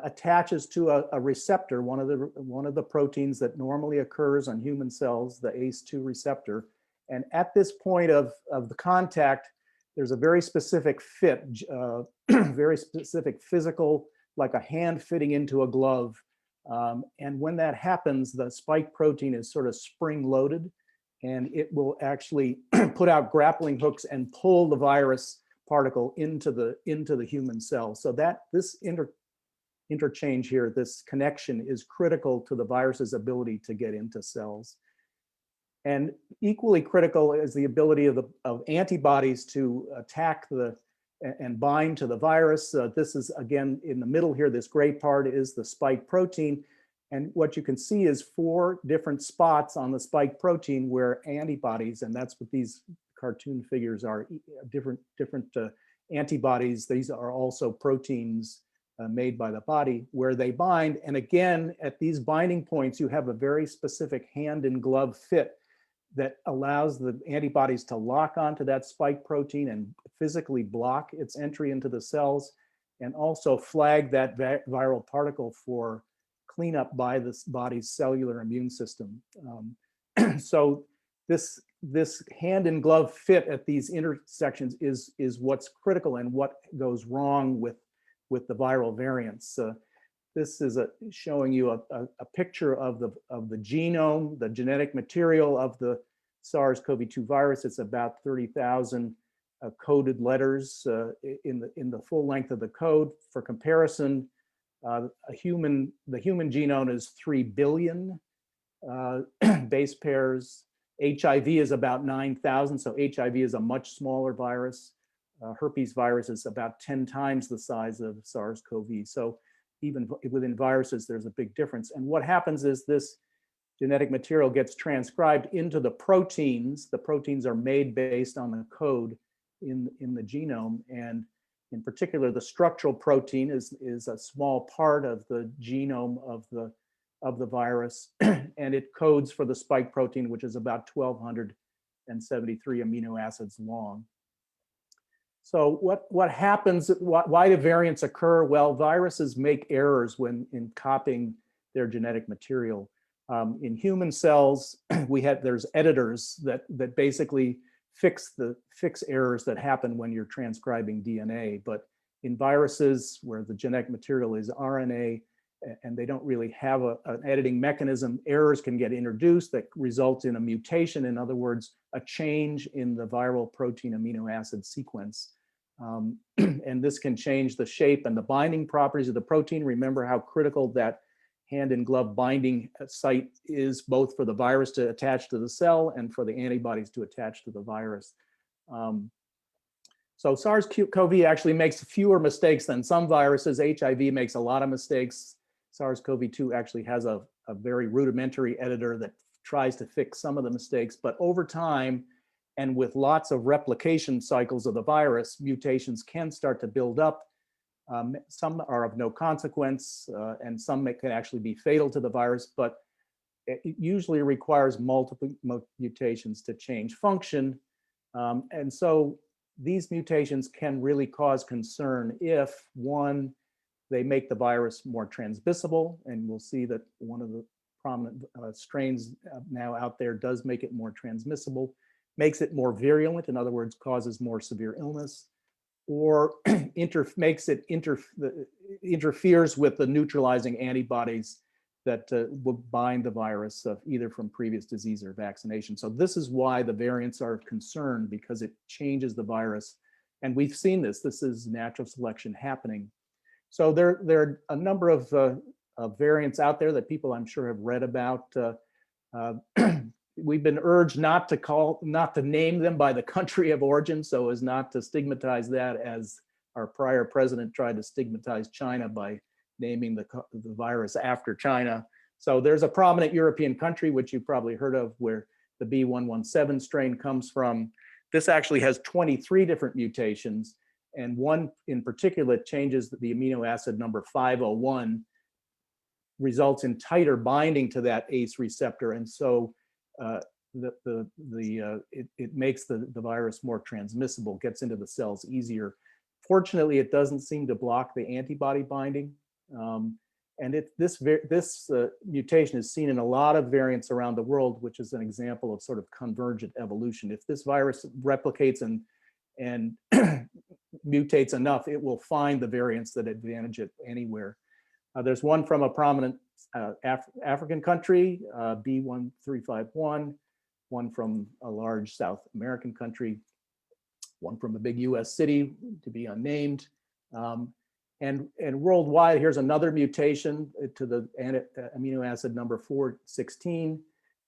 attaches to a receptor, one of the proteins that normally occurs on human cells, the ACE2 receptor. And at this point of the contact, there's a very specific fit, very specific physical, like a hand fitting into a glove. And when that happens, the spike protein is sort of spring loaded, and it will actually put out grappling hooks and pull the virus particle into the human cell. So that this interchange here, this connection is critical to the virus's ability to get into cells. And equally critical is the ability of antibodies to attack and bind to the virus. This is, again, in the middle here, this gray part is the spike protein. And what you can see is 4 different spots on the spike protein where antibodies, and that's what these cartoon figures are, different antibodies. These are also proteins made by the body where they bind. And again, at these binding points, you have a very specific hand and glove fit that allows the antibodies to lock onto that spike protein and physically block its entry into the cells, and also flag that viral particle for cleanup by the body's cellular immune system. So this hand and glove fit at these intersections is what's critical and what goes wrong with the viral variants. This is showing you a picture of the genome, the genetic material of the SARS-CoV-2 virus. It's about 30,000 coded letters in the full length of the code. For comparison, the human genome is 3 billion base pairs. HIV is about 9,000, so HIV is a much smaller virus. Herpes virus is about 10 times the size of SARS-CoV. So even within viruses, there's a big difference. And what happens is this genetic material gets transcribed into the proteins. The proteins are made based on the code in the genome. And in particular, the structural protein is a small part of the genome of the virus. And it codes for the spike protein, which is about 1,273 amino acids long. So what happens, why do variants occur? Well, viruses make errors when in copying their genetic material. In human cells, there's editors that basically fix errors that happen when you're transcribing DNA. But in viruses where the genetic material is RNA and they don't really have an editing mechanism, errors can get introduced that result in a mutation. In other words, a change in the viral protein amino acid sequence. And this can change the shape and the binding properties of the protein. Remember how critical that hand and glove binding site is, both for the virus to attach to the cell and for the antibodies to attach to the virus. So SARS-CoV actually makes fewer mistakes than some viruses. HIV makes a lot of mistakes. SARS-CoV-2 actually has a very rudimentary editor that tries to fix some of the mistakes, but over time, and with lots of replication cycles of the virus, mutations can start to build up. Some are of no consequence, and some can actually be fatal to the virus, but it usually requires multiple mutations to change function. And so these mutations can really cause concern if, one, they make the virus more transmissible, and we'll see that one of the prominent strains now out there does make it more transmissible, makes it more virulent, in other words, causes more severe illness, or interferes with the neutralizing antibodies that will bind the virus either from previous disease or vaccination. So this is why the variants are of concern, because it changes the virus. And we've seen this. This is natural selection happening. So there are a number of variants out there that people I'm sure have read about. We've been urged not to name them by the country of origin, so as not to stigmatize that, as our prior president tried to stigmatize China by naming the virus after China. So there's a prominent European country, which you've probably heard of, where the B117 strain comes from. This actually has 23 different mutations, and one in particular changes the amino acid number 501, results in tighter binding to that ACE receptor, and so it makes the virus more transmissible, gets into the cells easier. Fortunately, it doesn't seem to block the antibody binding. And this mutation is seen in a lot of variants around the world, which is an example of sort of convergent evolution. If this virus replicates and mutates enough, it will find the variants that advantage it anywhere. There's one from a prominent African country, B1351, one from a large South American country, one from a big US city to be unnamed. And worldwide, here's another mutation to the amino acid number 416,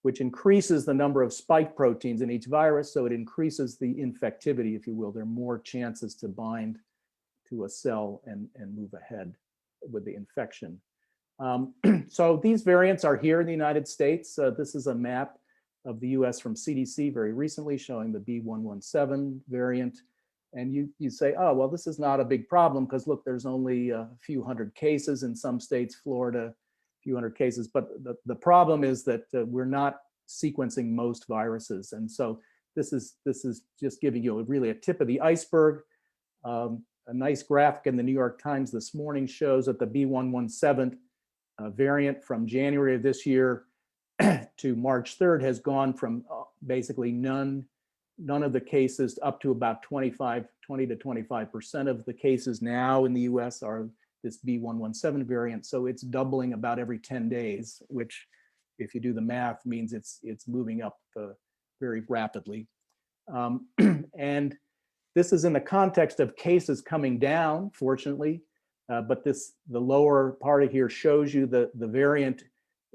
which increases the number of spike proteins in each virus. So it increases the infectivity, if you will. There are more chances to bind to a cell and move ahead with the infection. So these variants are here in the United States. This is a map of the US from CDC very recently showing the B117 variant. And you say, oh, well, this is not a big problem because look, there's only a few hundred cases in some states, Florida, a few hundred cases. But the problem is that we're not sequencing most viruses. And so this is just giving you really a tip of the iceberg. A nice graphic in the New York Times this morning shows that the B117 variant from January of this year to March 3rd has gone from basically none of the cases up to about 20 to 25% of the cases now in the US are this B117 variant. So it's doubling about every 10 days, which if you do the math means it's moving up very rapidly. And this is in the context of cases coming down, fortunately, but the lower part of here shows you the variant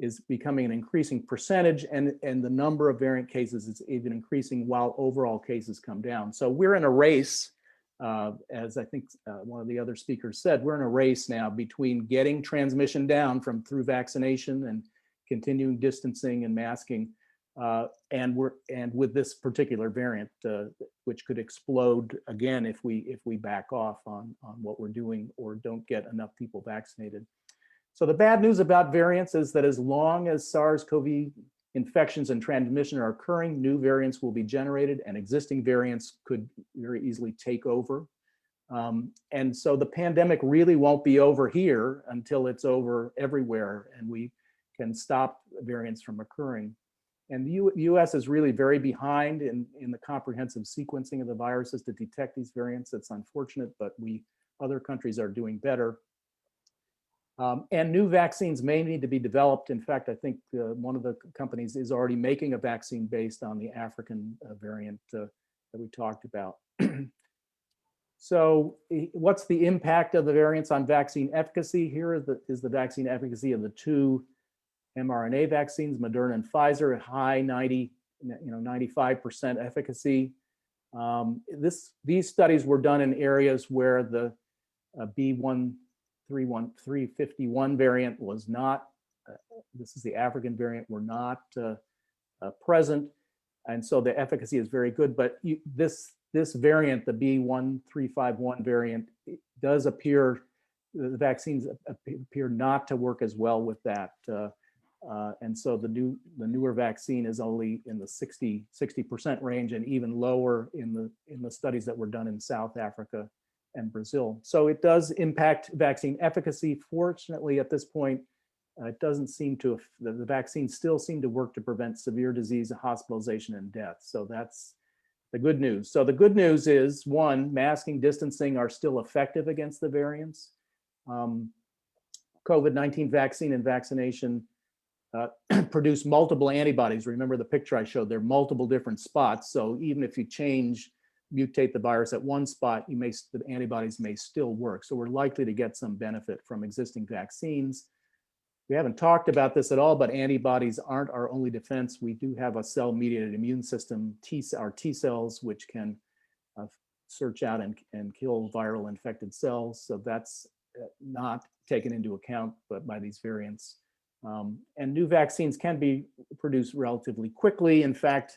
is becoming an increasing percentage, and the number of variant cases is even increasing while overall cases come down. So we're in a race, as I think one of the other speakers said, we're in a race now between getting transmission down through vaccination and continuing distancing and masking, and with this particular variant, which could explode again if we back off on what we're doing or don't get enough people vaccinated. So the bad news about variants is that as long as SARS-CoV infections and transmission are occurring, new variants will be generated and existing variants could very easily take over. And so the pandemic really won't be over here until it's over everywhere and we can stop variants from occurring. And the US is really very behind in the comprehensive sequencing of the viruses to detect these variants. It's unfortunate, but other countries are doing better. And new vaccines may need to be developed. In fact, I think one of the companies is already making a vaccine based on the African variant that we talked about. So what's the impact of the variants on vaccine efficacy? Here is the vaccine efficacy of the two mRNA vaccines, Moderna and Pfizer, high 95% efficacy. These studies were done in areas where the B1.351 variant was not, this is the African variant, were not present. And so the efficacy is very good, but this variant, the B1.351 variant, does appear, the vaccines appear not to work as well with that. And so the newer vaccine is only in the 60% range and even lower in the studies that were done in South Africa and Brazil. So it does impact vaccine efficacy. Fortunately, at this point, it doesn't seem to, the vaccines still seem to work to prevent severe disease, hospitalization, and death. So that's the good news. So the good news is, one, masking, distancing are still effective against the variants. COVID-19 vaccine and vaccination produce multiple antibodies. Remember the picture I showed, there are multiple different spots. So even if you mutate the virus at one spot, the antibodies may still work. So we're likely to get some benefit from existing vaccines. We haven't talked about this at all, but antibodies aren't our only defense. We do have a cell-mediated immune system, our T cells, which can search out and kill viral infected cells. So that's not taken into account by these variants. And new vaccines can be produced relatively quickly. In fact,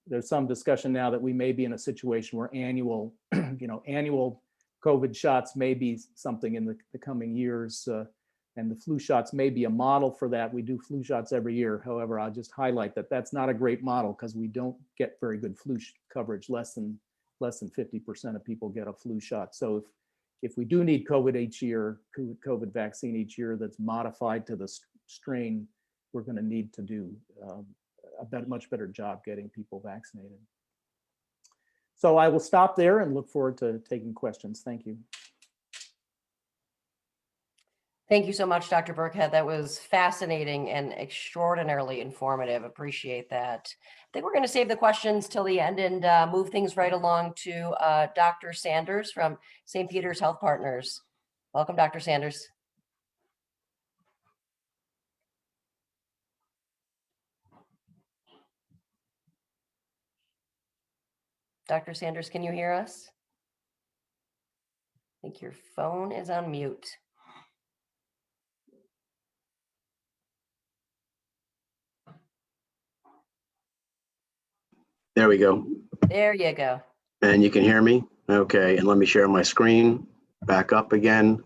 there's some discussion now that we may be in a situation where annual COVID shots may be something in the coming years, and the flu shots may be a model for that. We do flu shots every year. However, I'll just highlight that that's not a great model because we don't get very good flu coverage. Less than 50% of people get a flu shot. So if we do need COVID vaccine each year that's modified to the strain, we're going to need to do a much better job getting people vaccinated. So I will stop there and look forward to taking questions. Thank you. Thank you so much, Dr. Burkhead. That was fascinating and extraordinarily informative. Appreciate that. I think we're going to save the questions till the end and move things right along to Dr. Sanders from St. Peter's Health Partners. Welcome, Dr. Sanders. Dr. Sanders, can you hear us? I think your phone is on mute. There we go. There you go. And you can hear me? Okay, and let me share my screen back up again.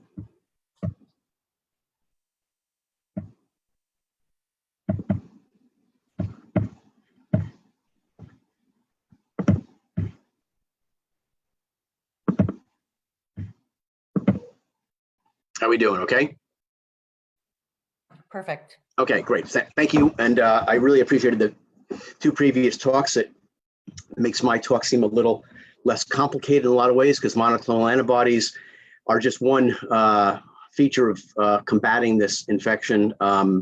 How we doing? Okay. Perfect. Okay, great. Thank you. And I really appreciated the two previous talks. It makes my talk seem a little less complicated in a lot of ways because monoclonal antibodies are just one feature of combating this infection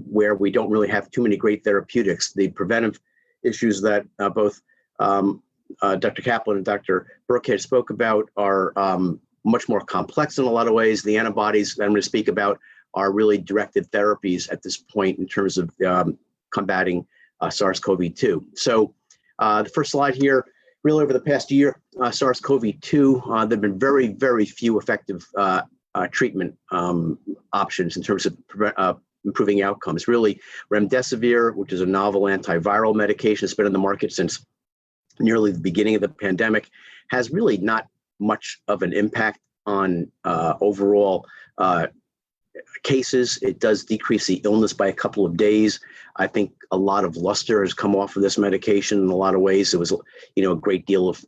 where we don't really have too many great therapeutics. The preventive issues that both Dr. Kaplan and Dr. Burkhead spoke about are much more complex in a lot of ways. The antibodies that I'm going to speak about are really directed therapies at this point in terms of combating SARS-CoV-2. So the first slide here, really over the past year, SARS-CoV-2, there have been very, very few effective treatment options in terms of improving outcomes. Really, remdesivir, which is a novel antiviral medication, has been in the market since nearly the beginning of the pandemic, has really not much of an impact on overall cases. It does decrease the illness by a couple of days. I think a lot of luster has come off of this medication in a lot of ways. There was, a great deal of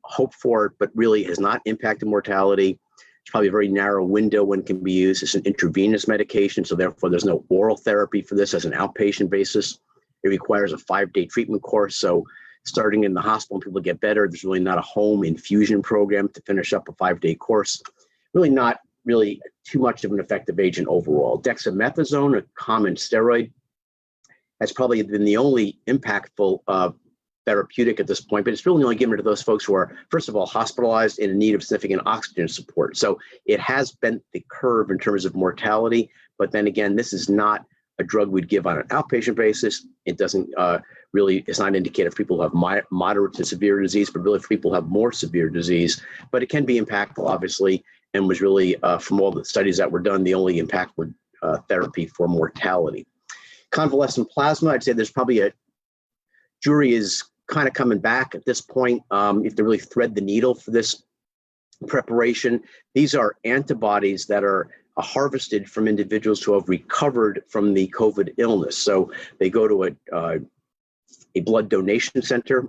hope for it, but really has not impacted mortality. It's probably a very narrow window when it can be used. It's an intravenous medication, so therefore there's no oral therapy for this as an outpatient basis. It requires a 5-day treatment course. So starting in the hospital when people get better, there's really not a home infusion program to finish up a 5-day course. Really not really too much of an effective agent overall. Dexamethasone, a common steroid, has probably been the only impactful therapeutic at this point, but it's really only given to those folks who are, first of all, hospitalized and in need of significant oxygen support. So it has bent the curve in terms of mortality, but then again, this is not a drug we'd give on an outpatient basis. It doesn't it's not indicated for people who have moderate to severe disease, but really for people who have more severe disease. But it can be impactful, obviously, and was really, from all the studies that were done, the only impactful therapy for mortality. Convalescent plasma, I'd say there's probably a jury is kind of coming back at this point. You have to really thread the needle for this preparation. These are antibodies that are harvested from individuals who have recovered from the COVID illness. So they go to a blood donation center.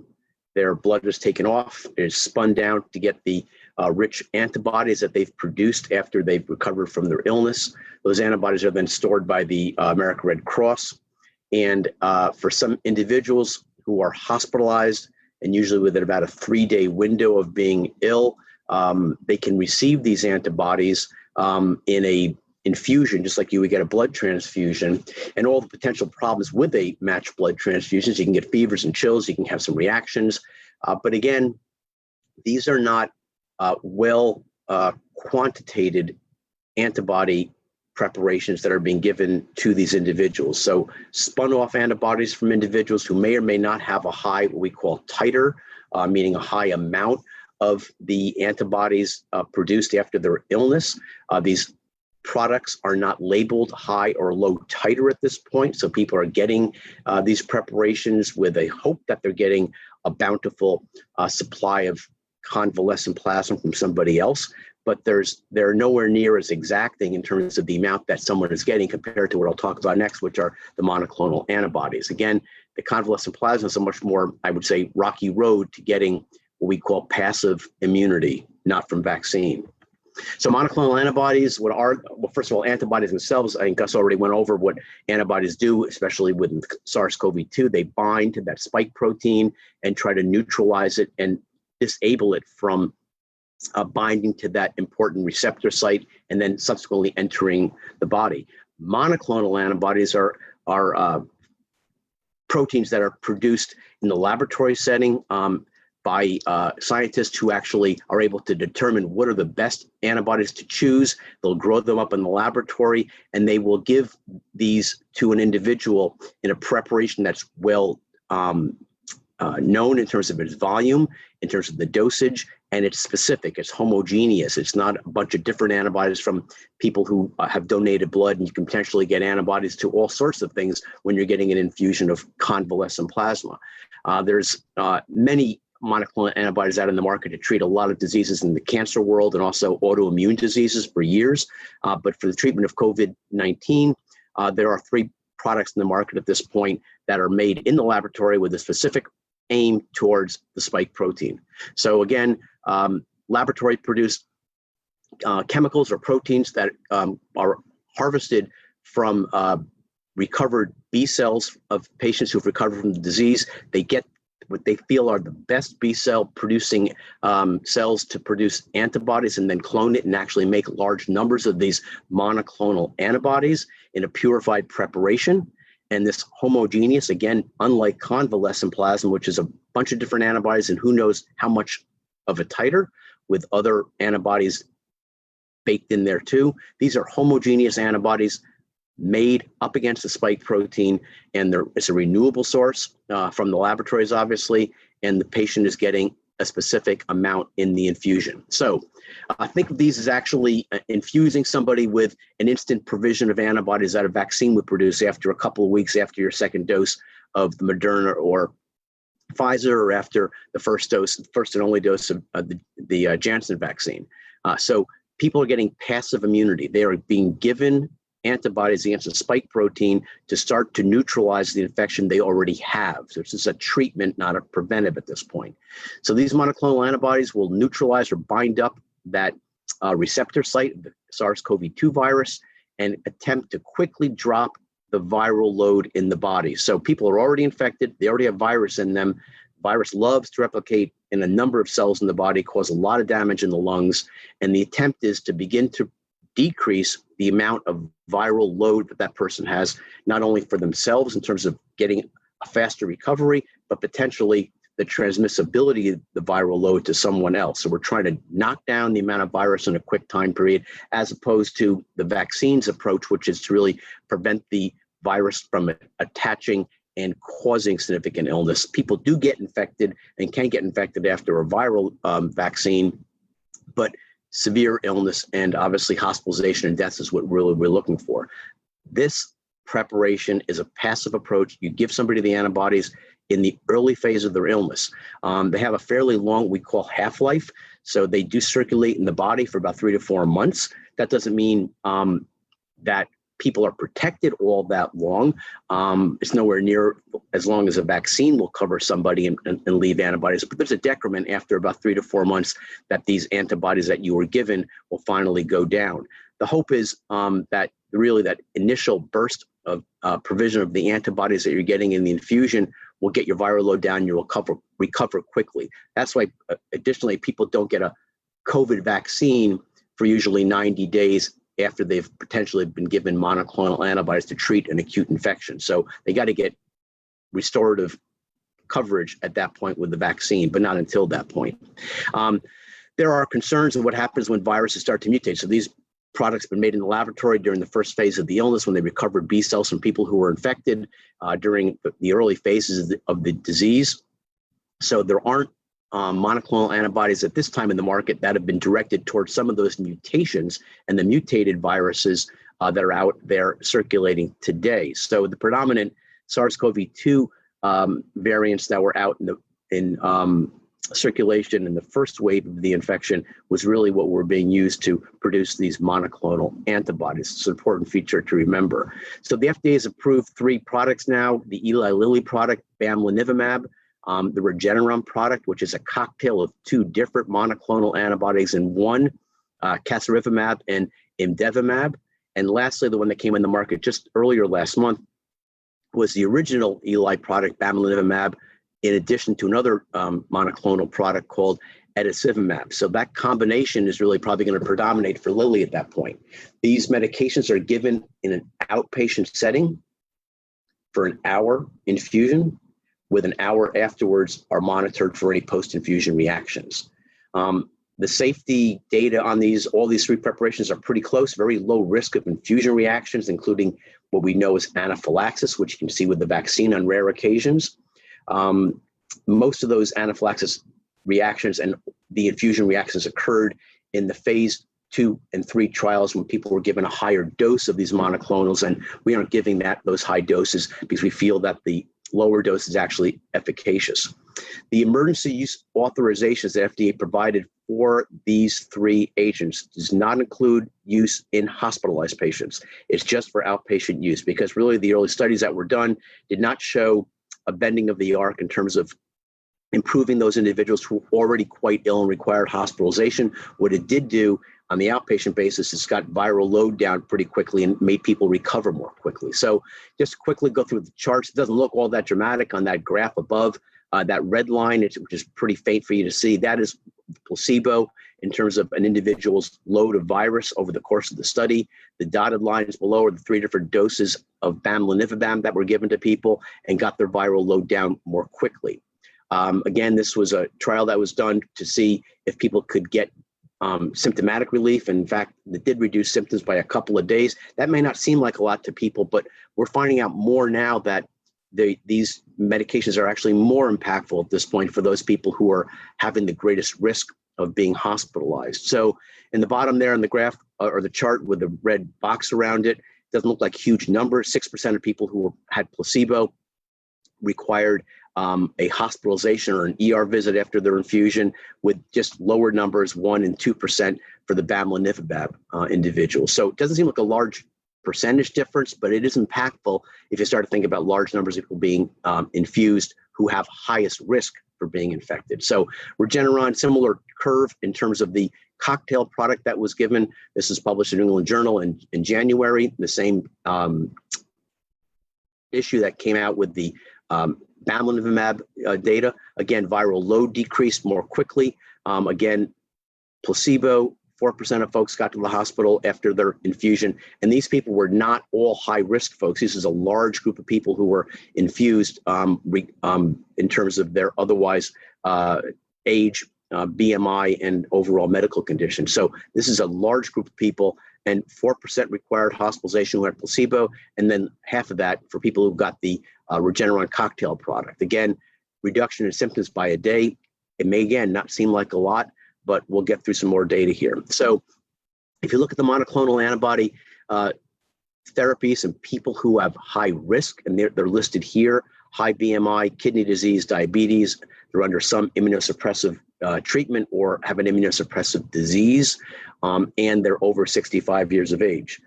Their blood is taken off, is spun down to get the rich antibodies that they've produced after they've recovered from their illness. Those antibodies are then stored by the American Red Cross. And for some individuals who are hospitalized, and usually within about a 3-day window of being ill, they can receive these antibodies in a infusion, just like you would get a blood transfusion, and all the potential problems with a matched blood transfusions. You can get fevers and chills, you can have some reactions. But again, these are not well quantitated antibody preparations that are being given to these individuals. So spun off antibodies from individuals who may or may not have a high, what we call titer, meaning a high amount of the antibodies produced after their illness. These products are not labeled high or low titer at this point. So people are getting these preparations with a hope that they're getting a bountiful supply of convalescent plasma from somebody else, but they're nowhere near as exacting in terms of the amount that someone is getting compared to what I'll talk about next, which are the monoclonal antibodies. Again, the convalescent plasma is a much more, I would say, rocky road to getting what we call passive immunity, not from vaccine. So monoclonal antibodies, well, first of all, antibodies themselves, I think Gus already went over what antibodies do, especially with SARS-CoV-2. They bind to that spike protein and try to neutralize it and disable it from binding to that important receptor site and then subsequently entering the body. Monoclonal antibodies are proteins that are produced in the laboratory setting by scientists who actually are able to determine what are the best antibodies to choose. They'll grow them up in the laboratory, and they will give these to an individual in a preparation that's well known in terms of its volume, in terms of the dosage, and it's specific, it's homogeneous. It's not a bunch of different antibodies from people who have donated blood, and you can potentially get antibodies to all sorts of things when you're getting an infusion of convalescent plasma. There's many monoclonal antibodies out in the market to treat a lot of diseases in the cancer world and also autoimmune diseases for years. But for the treatment of COVID-19, there are 3 products in the market at this point that are made in the laboratory with a specific aim towards the spike protein. So again, laboratory produced chemicals or proteins that are harvested from recovered B cells of patients who've recovered from the disease. They get what they feel are the best B cell producing cells to produce antibodies, and then clone it and actually make large numbers of these monoclonal antibodies in a purified preparation. And this homogeneous, again, unlike convalescent plasma, which is a bunch of different antibodies and who knows how much of a titer with other antibodies baked in there too. These are homogeneous antibodies made up against the spike protein, and it's a renewable source from the laboratories, obviously, and the patient is getting a specific amount in the infusion. So think of these as actually infusing somebody with an instant provision of antibodies that a vaccine would produce after a couple of weeks after your second dose of the Moderna or Pfizer, or after the first and only dose of the Janssen vaccine. So people are getting passive immunity. They are being given antibodies against the spike protein to start to neutralize the infection they already have. So this is a treatment, not a preventive at this point. So these monoclonal antibodies will neutralize or bind up that receptor site of the SARS-CoV-2 virus and attempt to quickly drop the viral load in the body. So people are already infected. They already have virus in them. Virus loves to replicate in a number of cells in the body, cause a lot of damage in the lungs. And the attempt is to begin to decrease the amount of viral load that that person has, not only for themselves in terms of getting a faster recovery, but potentially the transmissibility of the viral load to someone else. So we're trying to knock down the amount of virus in a quick time period, as opposed to the vaccines approach, which is to really prevent the virus from attaching and causing significant illness. People do get infected and can get infected after a viral vaccine, but severe illness and obviously hospitalization and deaths is what really we're looking for. This preparation is a passive approach. You give somebody the antibodies in the early phase of their illness. They have a fairly long, we call half-life. So they do circulate in the body for about 3 to 4 months. That doesn't mean that people are protected all that long. It's nowhere near as long as a vaccine will cover somebody and leave antibodies, but there's a decrement after about 3 to 4 months that these antibodies that you were given will finally go down. The hope is that really that initial burst of provision of the antibodies that you're getting in the infusion will get your viral load down, you'll recover quickly. That's why additionally, people don't get a COVID vaccine for usually 90 days after they've potentially been given monoclonal antibodies to treat an acute infection. So they got to get restorative coverage at that point with the vaccine, but not until that point. There are concerns of what happens when viruses start to mutate. So these products have been made in the laboratory during the first phase of the illness, when they recovered B cells from people who were infected during the early phases of the disease. So there aren't monoclonal antibodies at this time in the market that have been directed towards some of those mutations and the mutated viruses that are out there circulating today. So the predominant SARS-CoV-2 variants that were out in circulation in the first wave of the infection was really what were being used to produce these monoclonal antibodies. It's an important feature to remember. So the FDA has approved 3 products now: the Eli Lilly product, bamlanivimab, the Regeneron product, which is a cocktail of 2 different monoclonal antibodies in one, casirivimab and imdevimab. And lastly, the one that came in the market just earlier last month was the original Eli product, bamlanivimab, in addition to another monoclonal product called etesivimab. So that combination is really probably going to predominate for Lilly at that point. These medications are given in an outpatient setting for an hour infusion, with an hour afterwards are monitored for any post-infusion reactions. The safety data on all these 3 preparations are pretty close, very low risk of infusion reactions, including what we know as anaphylaxis, which you can see with the vaccine on rare occasions. Most of those anaphylaxis reactions and the infusion reactions occurred in the phase 2 and 3 trials when people were given a higher dose of these monoclonals, and we aren't giving those high doses because we feel that the lower dose is actually efficacious. The emergency use authorizations the FDA provided for these 3 agents does not include use in hospitalized patients. It's just for outpatient use, because really the early studies that were done did not show a bending of the arc in terms of improving those individuals who were already quite ill and required hospitalization. What it did do on the outpatient basis is got viral load down pretty quickly and made people recover more quickly. So just quickly go through the charts. It doesn't look all that dramatic on that graph above. That red line, which is pretty faint for you to see, that is placebo in terms of an individual's load of virus over the course of the study. The dotted lines below are the 3 different doses of bamlanivimab that were given to people and got their viral load down more quickly. Again, this was a trial that was done to see if people could get symptomatic relief. In fact, it did reduce symptoms by a couple of days. That may not seem like a lot to people, but we're finding out more now that these medications are actually more impactful at this point for those people who are having the greatest risk of being hospitalized. So in the bottom there in the graph or the chart with the red box around it, doesn't look like huge numbers. 6% of people who had placebo required a hospitalization or an ER visit after their infusion, with just lower numbers, 1 and 2% for the bamlanivimab individuals. So it doesn't seem like a large percentage difference, but it is impactful if you start to think about large numbers of people being infused who have highest risk for being infected. So Regeneron, similar curve in terms of the cocktail product that was given. This is published in New England Journal in January, the same issue that came out with the bamlanivimab data. Again, viral load decreased more quickly. Again, placebo, 4% of folks got to the hospital after their infusion. And these people were not all high-risk folks. This is a large group of people who were infused in terms of their otherwise age, BMI, and overall medical condition. So this is a large group of people, and 4% required hospitalization who had placebo, and then half of that for people who got the Regeneron cocktail product. Again, reduction in symptoms by a day. It may, again, not seem like a lot, but we'll get through some more data here. So if you look at the monoclonal antibody therapies and people who have high risk, and they're listed here, high BMI, kidney disease, diabetes, they're under some immunosuppressive treatment or have an immunosuppressive disease, and they're over 65 years of age.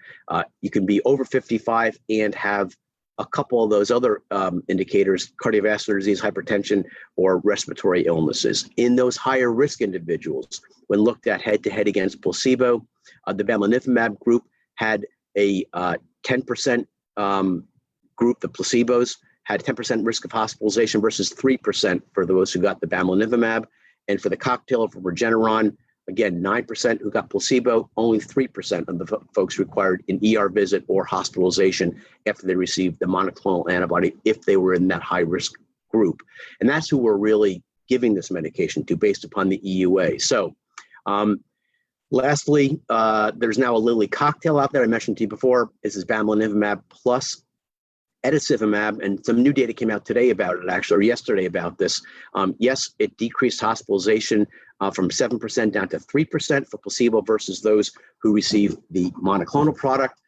You can be over 55 and have a couple of those other indicators, cardiovascular disease, hypertension, or respiratory illnesses. In those higher risk individuals, when looked at head-to-head against placebo, the bamlanivimab group had a 10% group, the placebos had 10% risk of hospitalization versus 3% for those who got the bamlanivimab. And for the cocktail from Regeneron, again, 9% who got placebo, only 3% of the folks required an ER visit or hospitalization after they received the monoclonal antibody if they were in that high-risk group. And that's who we're really giving this medication to based upon the EUA. So lastly, there's now a Lilly cocktail out there. I mentioned to you before, this is bamlanivimab plus etesivimab, and some new data came out today about it, actually, or yesterday about this. Yes, it decreased hospitalization from 7% down to 3% for placebo versus those who received the monoclonal product.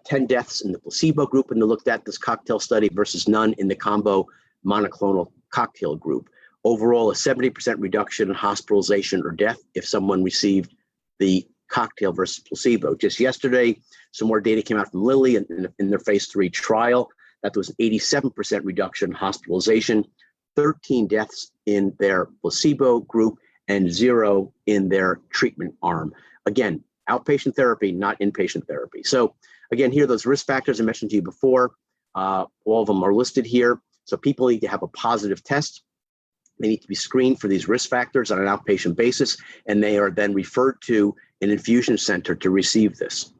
10 deaths in the placebo group when they looked at this cocktail study versus none in the combo monoclonal cocktail group. Overall, a 70% reduction in hospitalization or death if someone received the cocktail versus placebo. Just yesterday, some more data came out from Lilly in their phase 3 trial. That was 87% reduction in hospitalization, 13 deaths in their placebo group, and 0 in their treatment arm. Again, outpatient therapy, not inpatient therapy. So again, here, those risk factors I mentioned to you before, all of them are listed here. So people need to have a positive test. They need to be screened for these risk factors on an outpatient basis, and they are then referred to an infusion center to receive this.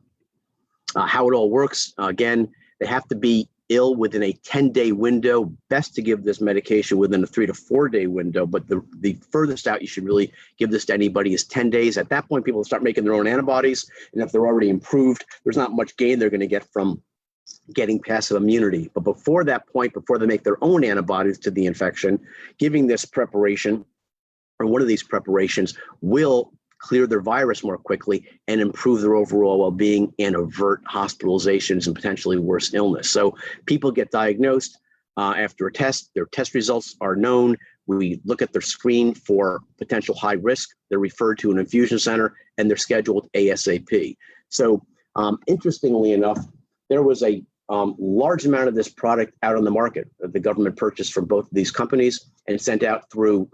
How it all works, again, they have to be ill within a 10-day window. Best to give this medication within a 3 to 4 day window, but the furthest out you should really give this to anybody is 10 days. At that point, people start making their own antibodies, and if they're already improved, there's not much gain they're going to get from getting passive immunity. But before that point, before they make their own antibodies to the infection, giving this preparation or one of these preparations will clear their virus more quickly and improve their overall well-being and avert hospitalizations and potentially worse illness. So people get diagnosed, after a test. Their test results are known. We look at their screen for potential high risk. They're referred to an infusion center and they're scheduled ASAP. So interestingly enough, there was a large amount of this product out on the market that the government purchased from both of these companies and sent out through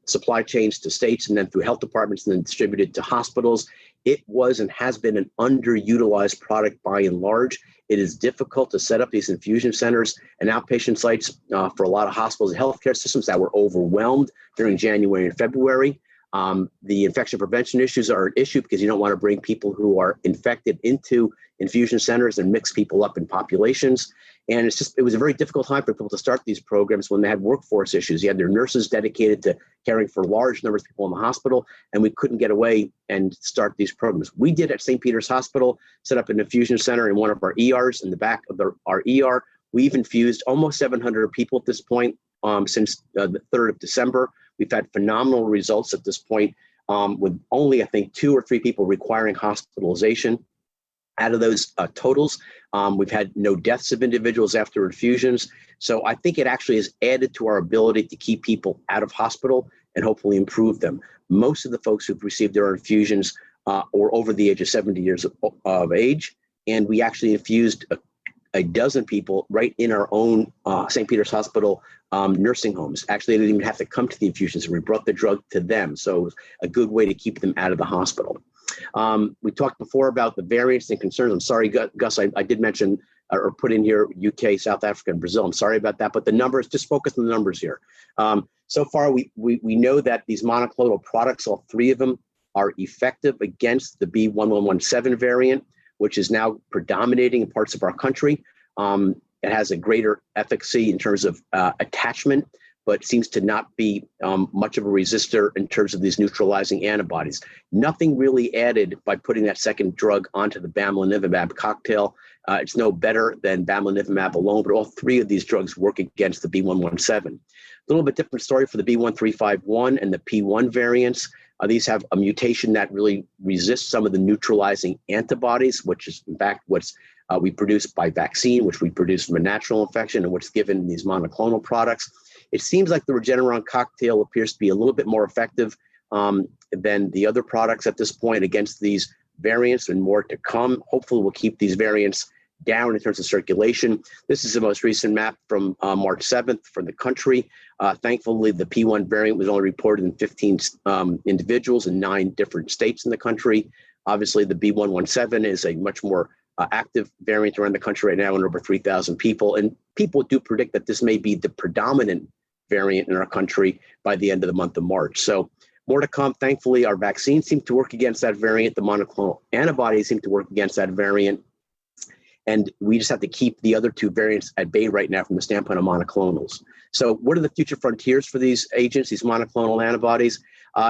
supply chains to states and then through health departments and then distributed to hospitals. It was and has been an underutilized product by and large. It is difficult to set up these infusion centers and outpatient sites for a lot of hospitals and healthcare systems that were overwhelmed during January and February. The infection prevention issues are an issue because you don't want to bring people who are infected into infusion centers and mix people up in populations. And it was a very difficult time for people to start these programs when they had workforce issues. You had their nurses dedicated to caring for large numbers of people in the hospital, and we couldn't get away and start these programs. We did at St. Peter's Hospital, set up an infusion center in one of our ERs in the back of our ER. We've infused almost 700 people at this point since the 3rd of December. We've had phenomenal results at this point with only, I think, 2 or 3 people requiring hospitalization. Out of those totals, we've had no deaths of individuals after infusions. So I think it actually has added to our ability to keep people out of hospital and hopefully improve them. Most of the folks who've received their infusions were over the age of 70 years of age. And we actually infused a dozen people right in our own St. Peter's Hospital nursing homes. Actually, they didn't even have to come to the infusions. We brought the drug to them. So it was a good way to keep them out of the hospital. We talked before about the variants and concerns. I'm sorry, Gus, I did mention or put in here UK, South Africa, and Brazil. I'm sorry about that, but the numbers, just focus on the numbers here. So far, we know that these monoclonal products, all 3 of them, are effective against the B.1.1.7 variant, which is now predominating in parts of our country. It has a greater efficacy in terms of attachment, but seems to not be much of a resistor in terms of these neutralizing antibodies. Nothing really added by putting that second drug onto the bamlanivimab cocktail. It's no better than bamlanivimab alone, but all 3 of these drugs work against the B.1.1.7. A little bit different story for the B.1.351 and the P1 variants. These have a mutation that really resists some of the neutralizing antibodies, which is in fact what's we produce by vaccine, which we produce from a natural infection and what's given in these monoclonal products. It seems like the Regeneron cocktail appears to be a little bit more effective than the other products at this point against these variants, and more to come. Hopefully we'll keep these variants down in terms of circulation. This is the most recent map from March 7th for the country. Thankfully, the P1 variant was only reported in 15 individuals in 9 different states in the country. Obviously, the B.1.1.7 is a much more active variant around the country right now in over 3,000 people. And people do predict that this may be the predominant variant in our country by the end of the month of March. So more to come. Thankfully, our vaccines seem to work against that variant. The monoclonal antibodies seem to work against that variant. And we just have to keep the other 2 variants at bay right now from the standpoint of monoclonals. So what are the future frontiers for these agents, these monoclonal antibodies?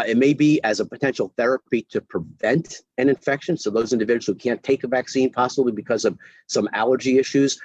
It may be as a potential therapy to prevent an infection. So those individuals who can't take a vaccine, possibly because of some allergy issues,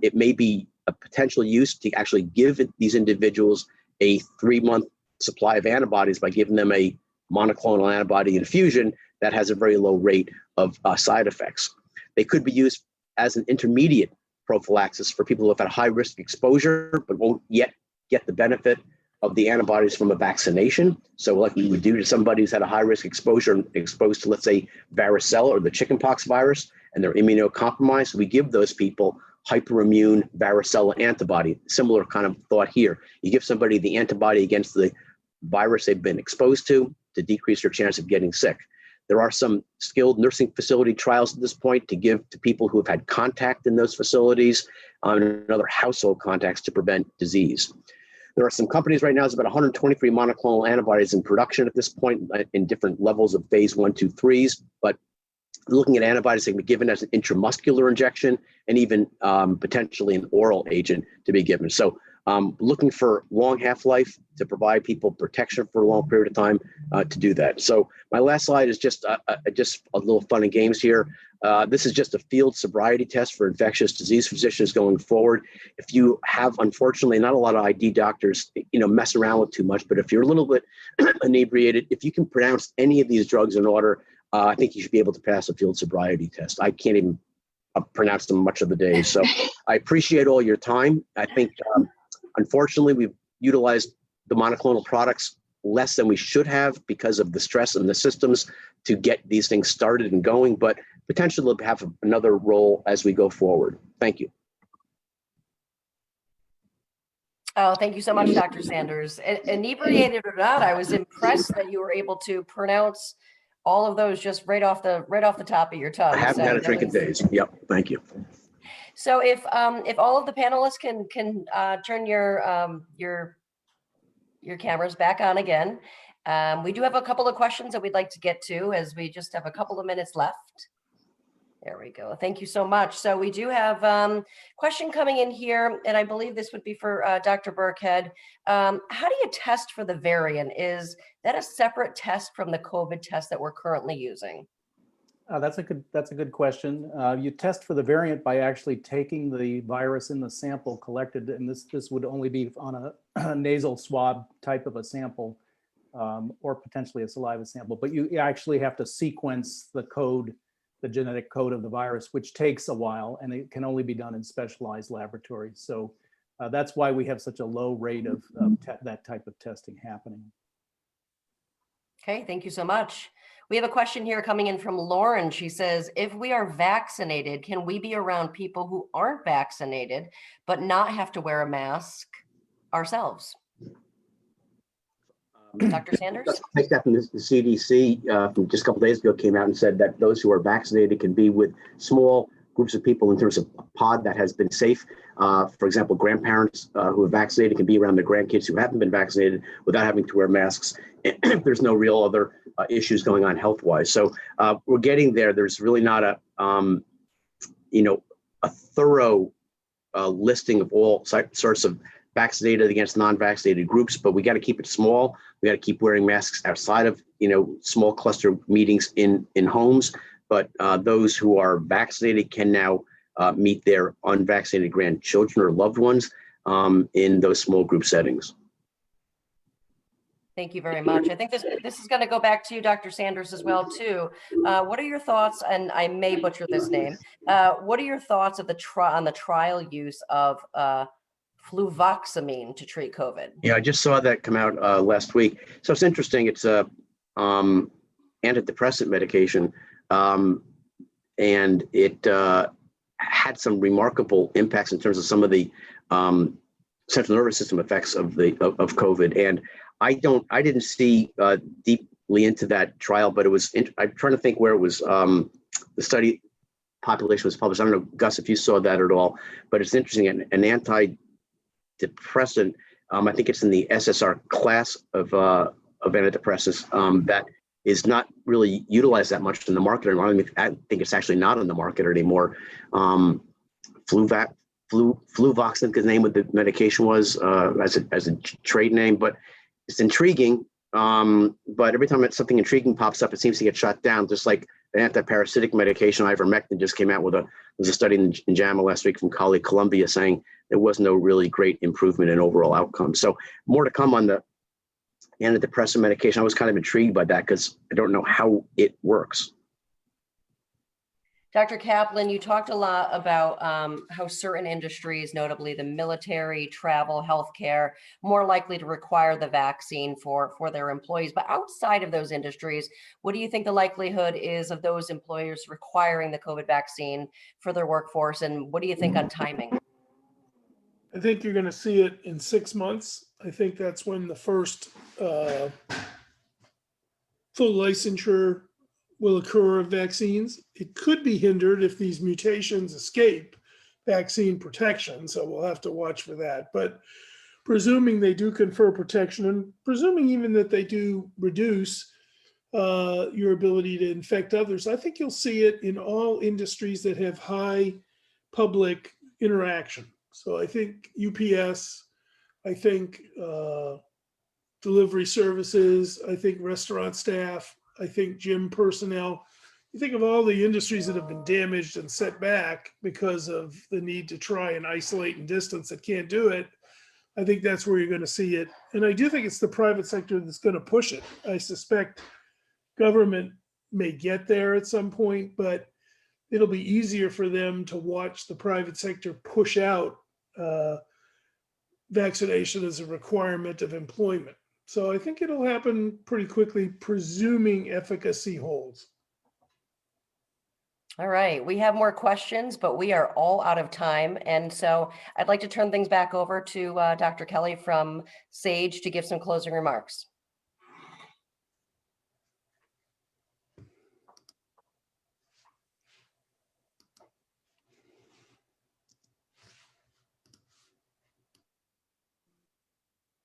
it may be a potential use to actually give these individuals a 3-month supply of antibodies by giving them a monoclonal antibody infusion that has a very low rate of side effects. They could be used as an intermediate prophylaxis for people who have had high risk exposure but won't yet get the benefit of the antibodies from a vaccination. So like we would do to somebody who's had a high risk exposure, exposed to, let's say, varicella or the chickenpox virus, and they're immunocompromised, we give those people hyperimmune varicella antibody. Similar kind of thought here. You give somebody the antibody against the virus they've been exposed to decrease their chance of getting sick. There are some skilled nursing facility trials at this point to give to people who have had contact in those facilities and other household contacts to prevent disease. There are some companies right now, there's about 123 monoclonal antibodies in production at this point in different levels of phase 1, 2, 3s, but looking at antibodies that can be given as an intramuscular injection and even potentially an oral agent to be given. So looking for long half-life to provide people protection for a long period of time to do that. So my last slide is just a little fun and games here. This is just a field sobriety test for infectious disease physicians going forward. If you have, unfortunately, not a lot of ID doctors, mess around with too much, but if you're a little bit inebriated, if you can pronounce any of these drugs in order, I think you should be able to pass a field sobriety test. I can't even pronounce them much of the day. So I appreciate all your time. I think, unfortunately, we've utilized the monoclonal products less than we should have because of the stress in the systems to get these things started and going, but potentially they'll have another role as we go forward. Thank you. Oh, thank you so much, Dr. Sanders. Inebriated or not, I was impressed that you were able to pronounce all of those just right off the top of your tongue. I haven't had a drink in days. Yep. Thank you. So if all of the panelists can turn your cameras back on again. We do have a couple of questions that we'd like to get to as we just have a couple of minutes left. There we go. Thank you so much. So we do have a question coming in here, and I believe this would be for Dr. Burkhead. How do you test for the variant? Is that a separate test from the COVID test that we're currently using? That's a good question. You test for the variant by actually taking the virus in the sample collected, and this would only be on a nasal swab type of a sample, or potentially a saliva sample. But you actually have to sequence the code, the genetic code of the virus, which takes a while, and it can only be done in specialized laboratories. So that's why we have such a low rate of that type of testing happening. Okay, thank you so much. We have a question here coming in from Lauren. She says, if we are vaccinated, can we be around people who aren't vaccinated, but not have to wear a mask ourselves? Dr. Sanders? Let's take that from the CDC from just a couple of days ago came out and said that those who are vaccinated can be with small groups of people in terms of a pod that has been safe. For example, grandparents who are vaccinated can be around their grandkids who haven't been vaccinated without having to wear masks. There's no real other issues going on health-wise. So we're getting there. There's really not a thorough listing of all sorts of vaccinated against non-vaccinated groups, but we got to keep it small. We got to keep wearing masks outside of small cluster meetings in homes. But those who are vaccinated can now meet their unvaccinated grandchildren or loved ones in those small group settings. Thank you very much. I think this is going to go back to you, Dr. Sanders, as well, too. What are your thoughts, and I may butcher this name, what are your thoughts of on the trial use of fluvoxamine to treat COVID? Yeah, I just saw that come out last week. So it's interesting. It's a antidepressant medication, and it had some remarkable impacts in terms of some of the central nervous system effects of COVID. And I didn't see deeply into that trial, but it was. I'm trying to think where it was. The study population was published. I don't know, Gus, if you saw that at all, but it's interesting. An antidepressant, I think it's in the SSR class of antidepressants that is not really utilized that much in the market anymore. I think it's actually not on the market anymore. Fluvoxamine, the name of the medication was as a trade name, but it's intriguing. But every time something intriguing pops up, it seems to get shut down. Just like the antiparasitic medication ivermectin just came out with a study in JAMA last week from colleague Columbia saying there was no really great improvement in overall outcomes. So more to come on the antidepressant medication. I was kind of intrigued by that because I don't know how it works. Dr. Kaplan, you talked a lot about how certain industries, notably the military, travel, healthcare, more likely to require the vaccine for their employees. But outside of those industries, what do you think the likelihood is of those employers requiring the COVID vaccine for their workforce? And what do you think on timing? I think you're going to see it in 6 months. I think that's when the first full licensure will occur of vaccines. It could be hindered if these mutations escape vaccine protection, so we'll have to watch for that. But presuming they do confer protection, and presuming even that they do reduce your ability to infect others, I think you'll see it in all industries that have high public interaction. So I think UPS, I think delivery services, I think restaurant staff, I think gym personnel. You think of all the industries that have been damaged and set back because of the need to try and isolate and distance that can't do it. I think that's where you're going to see it. And I do think it's the private sector that's going to push it. I suspect government may get there at some point, but it'll be easier for them to watch the private sector push out vaccination as a requirement of employment. So I think it'll happen pretty quickly, presuming efficacy holds. All right, we have more questions, but we are all out of time. And so I'd like to turn things back over to Dr. Kelly from SAGE to give some closing remarks.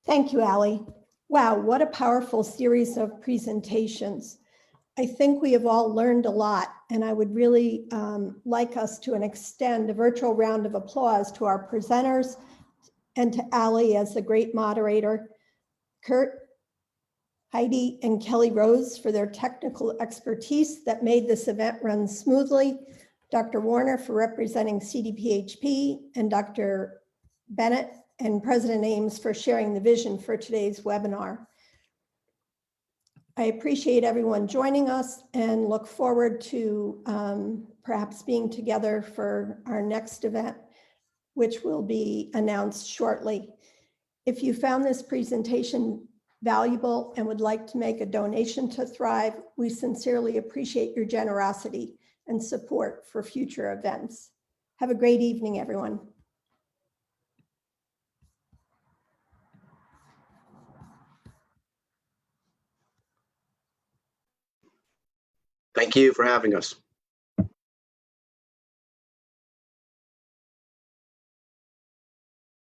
Thank you, Ally. Wow, what a powerful series of presentations. I think we have all learned a lot, and I would really like us to extend a virtual round of applause to our presenters and to Ally as the great moderator, Kurt, Heidi, and Kelly Rose for their technical expertise that made this event run smoothly, Dr. Warner for representing CDPHP, and Dr. Bennett and President Ames for sharing the vision for today's webinar. I appreciate everyone joining us and look forward to perhaps being together for our next event, which will be announced shortly. If you found this presentation valuable and would like to make a donation to Thrive, we sincerely appreciate your generosity and support for future events. Have a great evening, everyone. Thank you for having us.